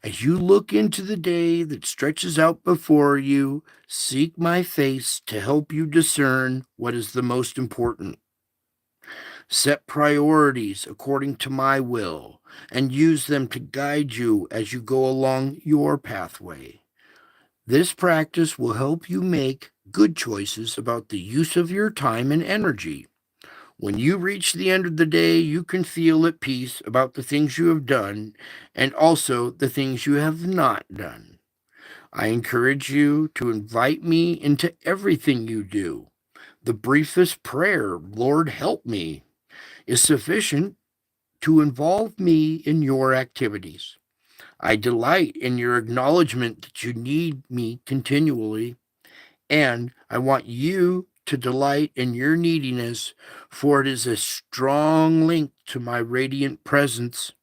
As you look into the day that stretches out before you, seek my face to help you discern what is the most important. Set priorities according to my will and use them to guide you as you go along your pathway. This practice will help you make good choices about the use of your time and energy. When you reach the end of the day, you can feel at peace about the things you have done and also the things you have not done. I encourage you to invite me into everything you do. The briefest prayer, Lord, help me, is sufficient to involve me in your activities. I delight in your acknowledgement that you need me continually, and I want you to delight in your neediness, for it is a strong link to my radiant presence.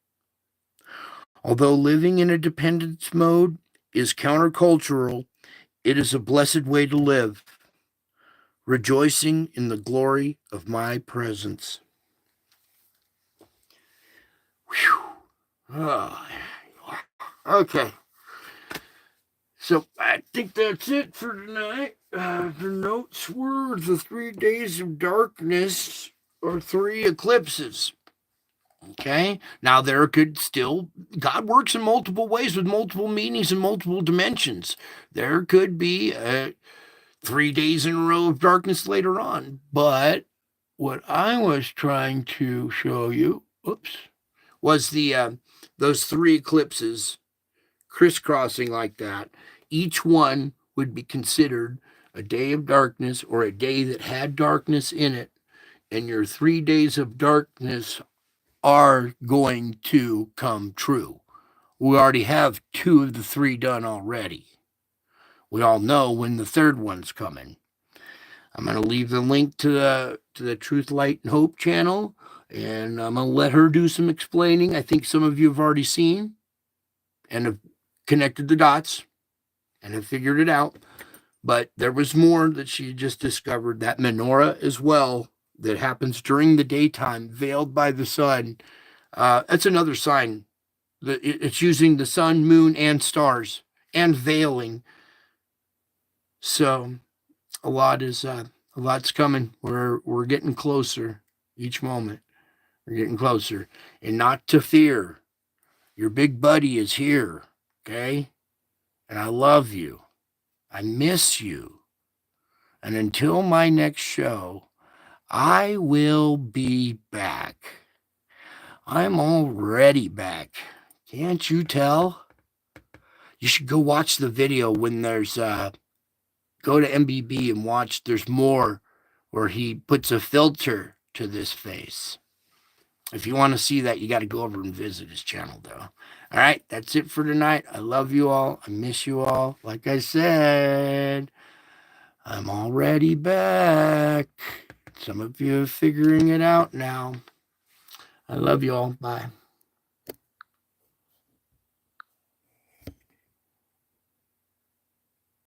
Although living in a dependence mode is countercultural, it is a blessed way to live, rejoicing in the glory of my presence. Whew. Oh. Okay. So I think that's it for tonight. The notes were the 3 days of darkness or 3 eclipses. Okay. Now there could still, God works in multiple ways with multiple meanings and multiple dimensions. There could be 3 days in a row of darkness later on. But what I was trying to show you, was the those 3 eclipses crisscrossing like that. Each one would be considered a day of darkness or a day that had darkness in it. And your 3 days of darkness are going to come true. We already have 2 of the 3 done already. We all know when the 3rd one's coming. I'm going to leave the link to the Truth, Light, and Hope channel, and I'm going to let her do some explaining. I think some of you have already seen and have connected the dots and have figured it out. But there was more that she just discovered. That menorah as well that happens during the daytime, veiled by the sun. That's another sign that it's using the sun, moon, and stars and veiling. So a lot's coming. We're getting closer each moment. We're getting closer, and not to fear. Your big buddy is here, okay? And I love you. I miss you. And until my next show, I will be back. I'm already back. Can't you tell? You should go watch the video when there's go to MBB and watch. There's more where he puts a filter to this face. If you want to see that, you got to go over and visit his channel, though. All right, that's it for tonight. I love you all. I miss you all. Like I said, I'm already back. Some of you are figuring it out now. I love you all. Bye.